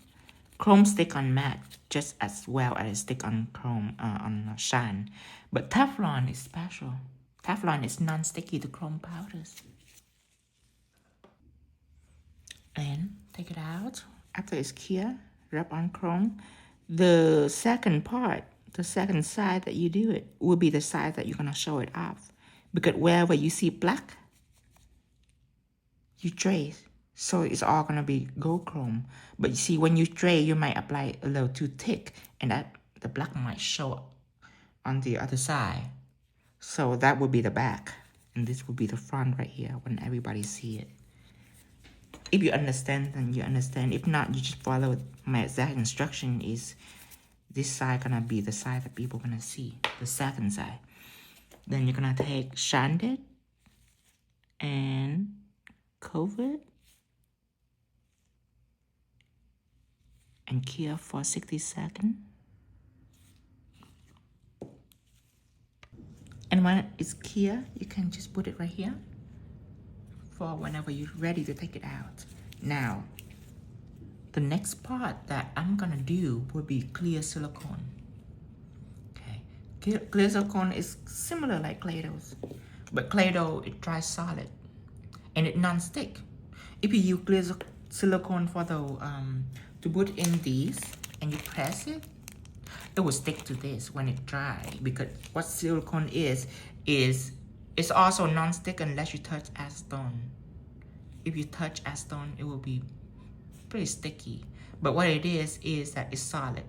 Chrome stick on matte just as well as stick on chrome on shine. But Teflon is special. Teflon is non-sticky to chrome powders. And take it out. After it's clear, rub on chrome. The second part, the second side that you do it will be the side that you're gonna show it off. Because wherever you see black, you trace. So it's all gonna be gold chrome. But you see, when you trace, you might apply a little too thick, and that the black might show up on the other side. So that would be the back, and this will be the front right here when everybody see it. If you understand, then you understand. If not, you just follow my exact instruction. Is this side gonna be the side that people gonna see, the second side. Then you're gonna take shine it and cover it and cure for 60 seconds. And when it's clear, you can just put it right here for whenever you're ready to take it out. Now, the next part that I'm gonna do will be clear silicone. Okay, clear silicone is similar like Play-Doh's, but Play-Doh, it dries solid and it non-stick. If you use clear silicone for the to put in these and you press it, it will stick to this when it dry, because what silicone is it's also non-stick unless you touch acetone. If you touch acetone, it will be pretty sticky. But what it is that it's solid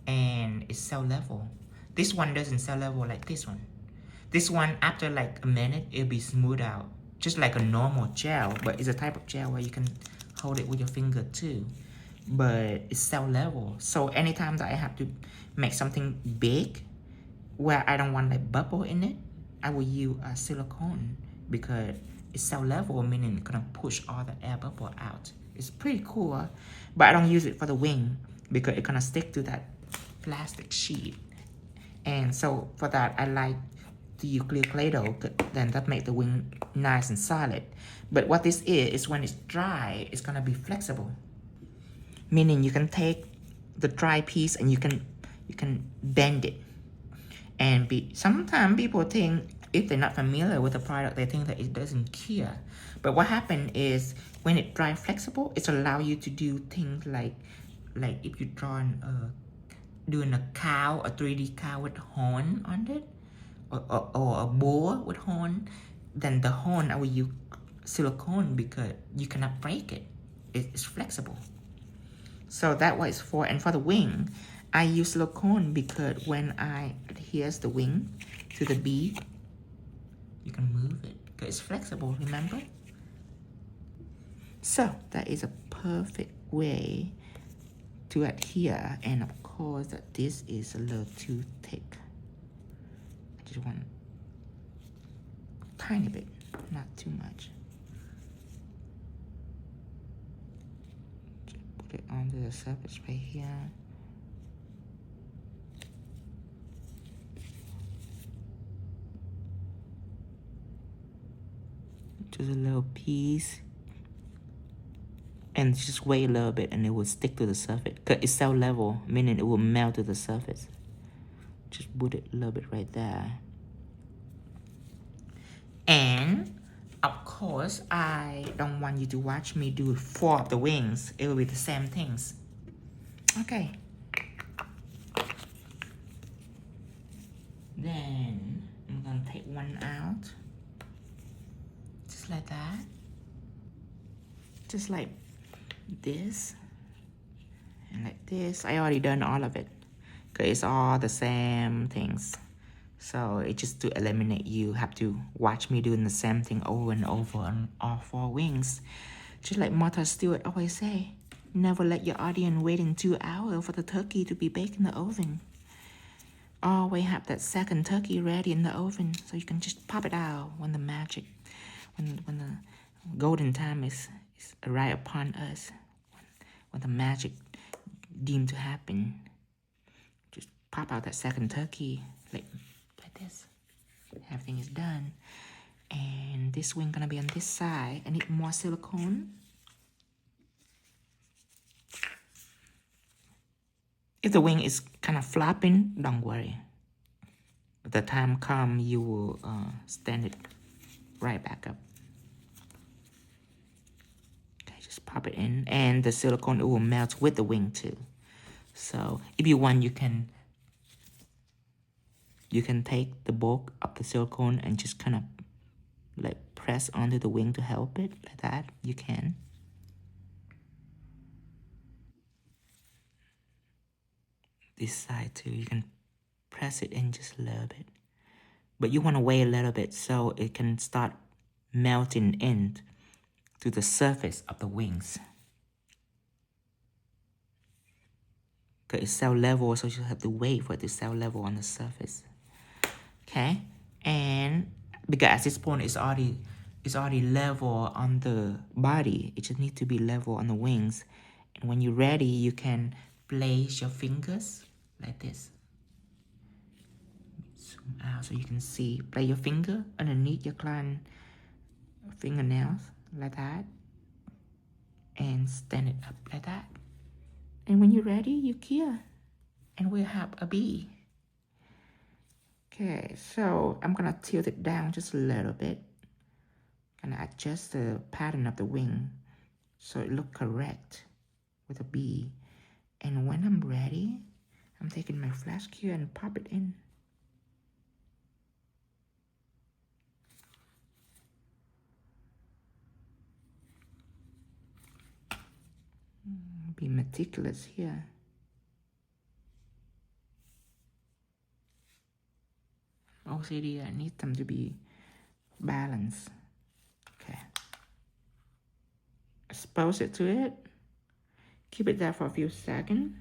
and it's cell level. This one doesn't cell level like this one. This one, after like a minute, it'll be smooth out, just like a normal gel, but it's a type of gel where you can hold it with your finger too. But it's cell level. So anytime that I have to make something big where I don't want like bubble in it, I will use a silicone because it's cell level, meaning it's gonna push all the air bubble out. It's pretty cool, but I don't use it for the wing because it's gonna stick to that plastic sheet. And so for that, I like to use clear Play-Doh, then that makes the wing nice and solid. But what this is when it's dry, it's gonna be flexible. Meaning you can take the dry piece and you can bend it. And sometimes people think, if they're not familiar with the product, they think that it doesn't cure. But what happens is when it dry flexible, it allows you to do things like if you doing a cow, a 3D cow with horn on it, or a boar with horn, then the horn I will use silicone because you cannot break it. It's flexible. So that's what it's for. And for the wing, I use silicone because when I adhere the wing to the bee, you can move it because it's flexible, remember? So that is a perfect way to adhere. And of course, that this is a little too thick. I just want a tiny bit, not too much. Just put it onto the surface right here. Just a little piece. And just wait a little bit and it will stick to the surface. Because it's cell level, meaning it will melt to the surface. Just put it a little bit right there. And, of course, I don't want you to watch me do 4 of the wings. It will be the same things. Okay. Then, I'm going to take one out. Just like that. Just like this and like this. I already done all of it because it's all the same things. So it's just to eliminate you have to watch me doing the same thing over and over on all 4 wings. Just like Martha Stewart always say, never let your audience wait in 2 hours for the turkey to be baked in the oven. Always have that second turkey ready in the oven so you can just pop it out when the magic, when the golden time is right upon us, when the magic deemed to happen. Just pop out that second turkey like this. Everything is done. And this wing gonna be on this side. I need more silicone. If the wing is kind of flopping, don't worry. By the time come, you will stand it right back up. Pop it in, and the silicone, it will melt with the wing too. So if you want, you can take the bulk of the silicone and just kind of like press onto the wing to help it like that. You can. This side too, you can press it in just a little bit, but you want to wait a little bit so it can start melting in to the surface of the wings. Because it's cell level, so you have to wait for it to cell level on the surface. Okay? And because at this point it's already level on the body, it just needs to be level on the wings. And when you're ready, you can place your fingers like this. Zoom out so you can see. Place your finger underneath your client fingernails like that, and stand it up like that. And when you're ready, you cure, and we'll have a bee. Okay, so I'm gonna tilt it down just a little bit. Gonna adjust the pattern of the wing so it look correct with a bee. And when I'm ready, I'm taking my flash cure and pop it in. Be meticulous here. OCD, I need them to be balanced. Okay. expose it to it. Keep it there for a few seconds.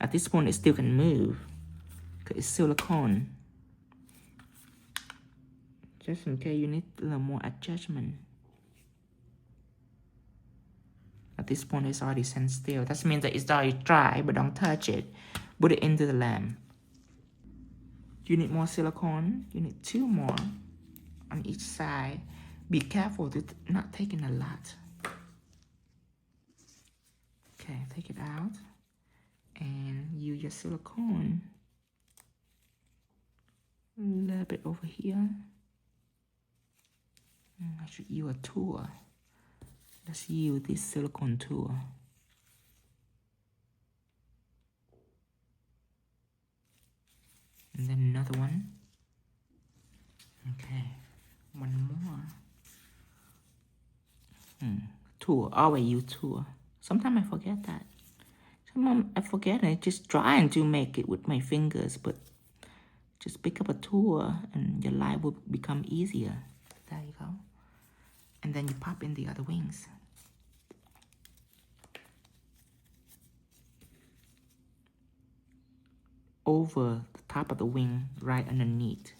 At this point, it still can move because it's silicone. Just in case you need a little more adjustment. At this point, it's already stand still. That means that it's already dry, but don't touch it. Put it into the lamp. You need more silicone. You need 2 more on each side. Be careful to not take in a lot. Okay, take it out. And use your silicone. A little bit over here. I should use a tool. Let's use this silicone tool. And then another one. Okay, one more. Tool, always use tool. Sometimes I forget that. Sometimes I forget and just trying to make it with my fingers, but just pick up a tool and your life will become easier. There you go. And then you pop in the other wings. Over the top of the wing, right underneath.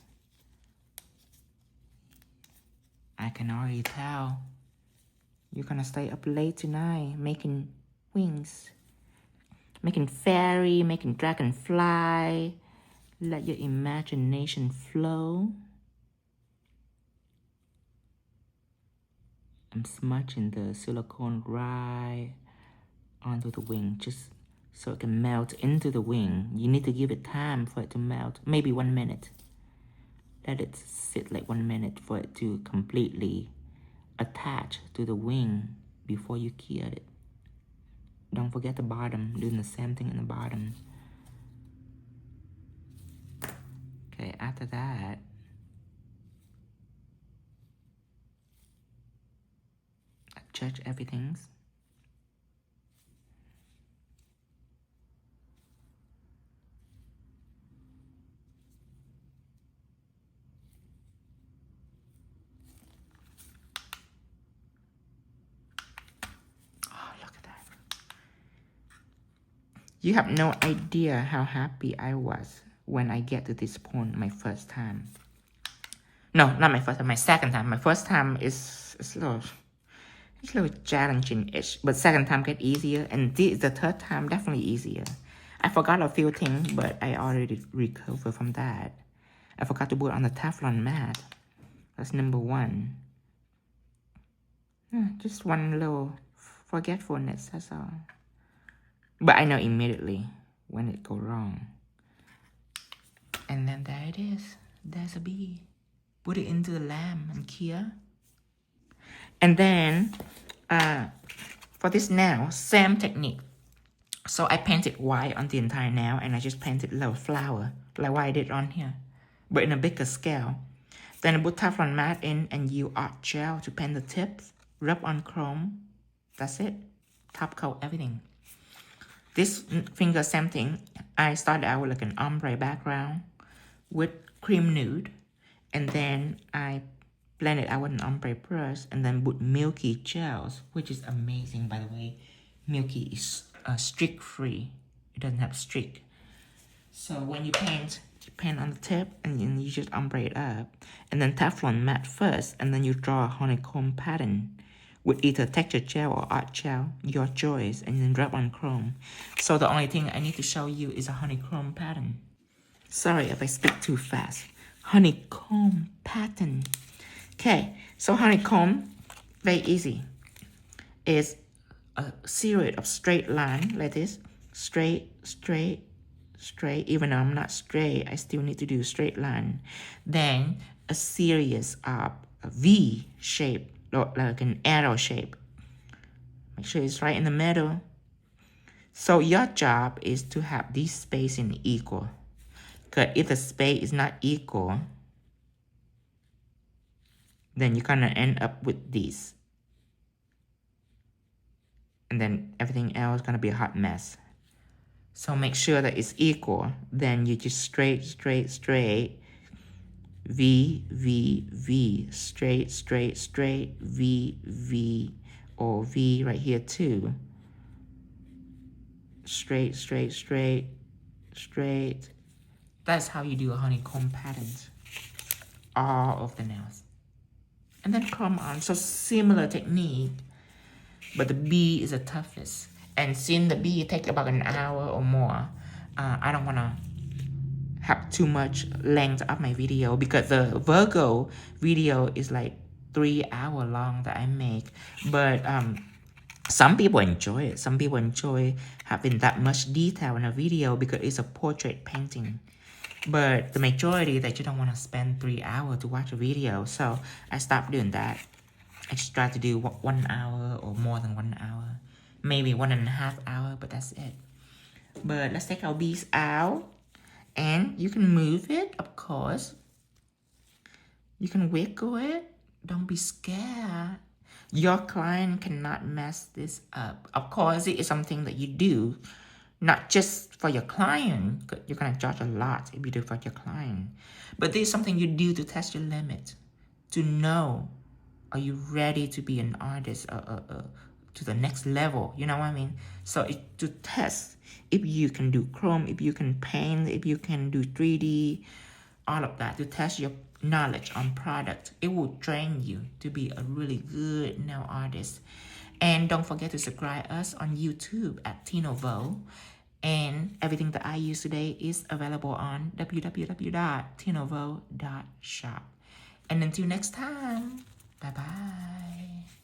I can already tell you're gonna stay up late tonight making wings. Making fairy, making dragonfly. Let your imagination flow. I'm smudging the silicone right onto the wing just so it can melt into the wing. You need to give it time for it to melt, maybe 1 minute. Let it sit like 1 minute for it to completely attach to the wing before you cure it. Don't forget the bottom, doing the same thing in the bottom. Okay, after that, adjust everything. You have no idea how happy I was when I get to this point my first time. No, not my first time, my second time. My first time is a little challenging-ish, but second time get easier, and this is the third time definitely easier. I forgot a few things, but I already recovered from that. I forgot to put on the Teflon mat. That's number 1. Just one little forgetfulness, that's all. But I know immediately when it go wrong. And then there it is. There's a bee. Put it into the lamp and cure. And then, for this nail, same technique. So I painted white on the entire nail, and I just painted a little flower, like what I did on here, but in a bigger scale. Then I put Teflon mat in and use art gel to paint the tips, rub on chrome. That's it. Top coat everything. This finger, same thing. I started out with like an ombre background with cream nude, and then I blended out with an ombre brush, and then put milky gels, which is amazing, by the way. Milky is streak free. It doesn't have streak. So when you paint on the tip, and then you just ombre it up, and then Teflon matte first, and then you draw a honeycomb pattern with either texture gel or art gel, your choice, and then rub on chrome. So the only thing I need to show you is a honeycomb pattern. Sorry if I speak too fast. Honeycomb pattern. Okay, so honeycomb, very easy. It's a series of straight line like this. Straight, straight, straight. Even though I'm not straight, I still need to do a straight line. Then a series of V shape, like an arrow shape. Make sure it's right in the middle. So your job is to have this spacing equal. Because if the space is not equal, then you're gonna end up with this. And then everything else is gonna be a hot mess. So make sure that it's equal. Then you just straight, straight, straight. V, V, V. Straight, straight, straight. V, V, or V right here too. Straight, straight, straight, straight. That's how you do a honeycomb pattern. All of the nails. And then comb on. So similar technique, but the B is the toughest. And since the B takes about an hour or more, I don't want to have too much length of my video because the Virgo video is like 3 hours long that I make. But some people enjoy it. Some people enjoy having that much detail in a video because it's a portrait painting. But the majority that you don't want to spend 3 hours to watch a video. So I stopped doing that. I just try to do 1 hour or more than 1 hour. Maybe 1.5 hours, but that's it. But let's take our beads out. And you can move it, of course. You can wiggle it. Don't be scared. Your client cannot mess this up. Of course, it is something that you do, not just for your client. You're going to charge a lot if you do it for your client. But this is something you do to test your limit. To know, are you ready to be an artist to the next level? You know what I mean? So to test if you can do chrome, if you can paint, if you can do 3D, all of that, to test your knowledge on product. It will train you to be a really good nail artist. And don't forget to subscribe us on YouTube at Tino Vo. And everything that I use today is available on www.tinovo.shop. And until next time, bye-bye.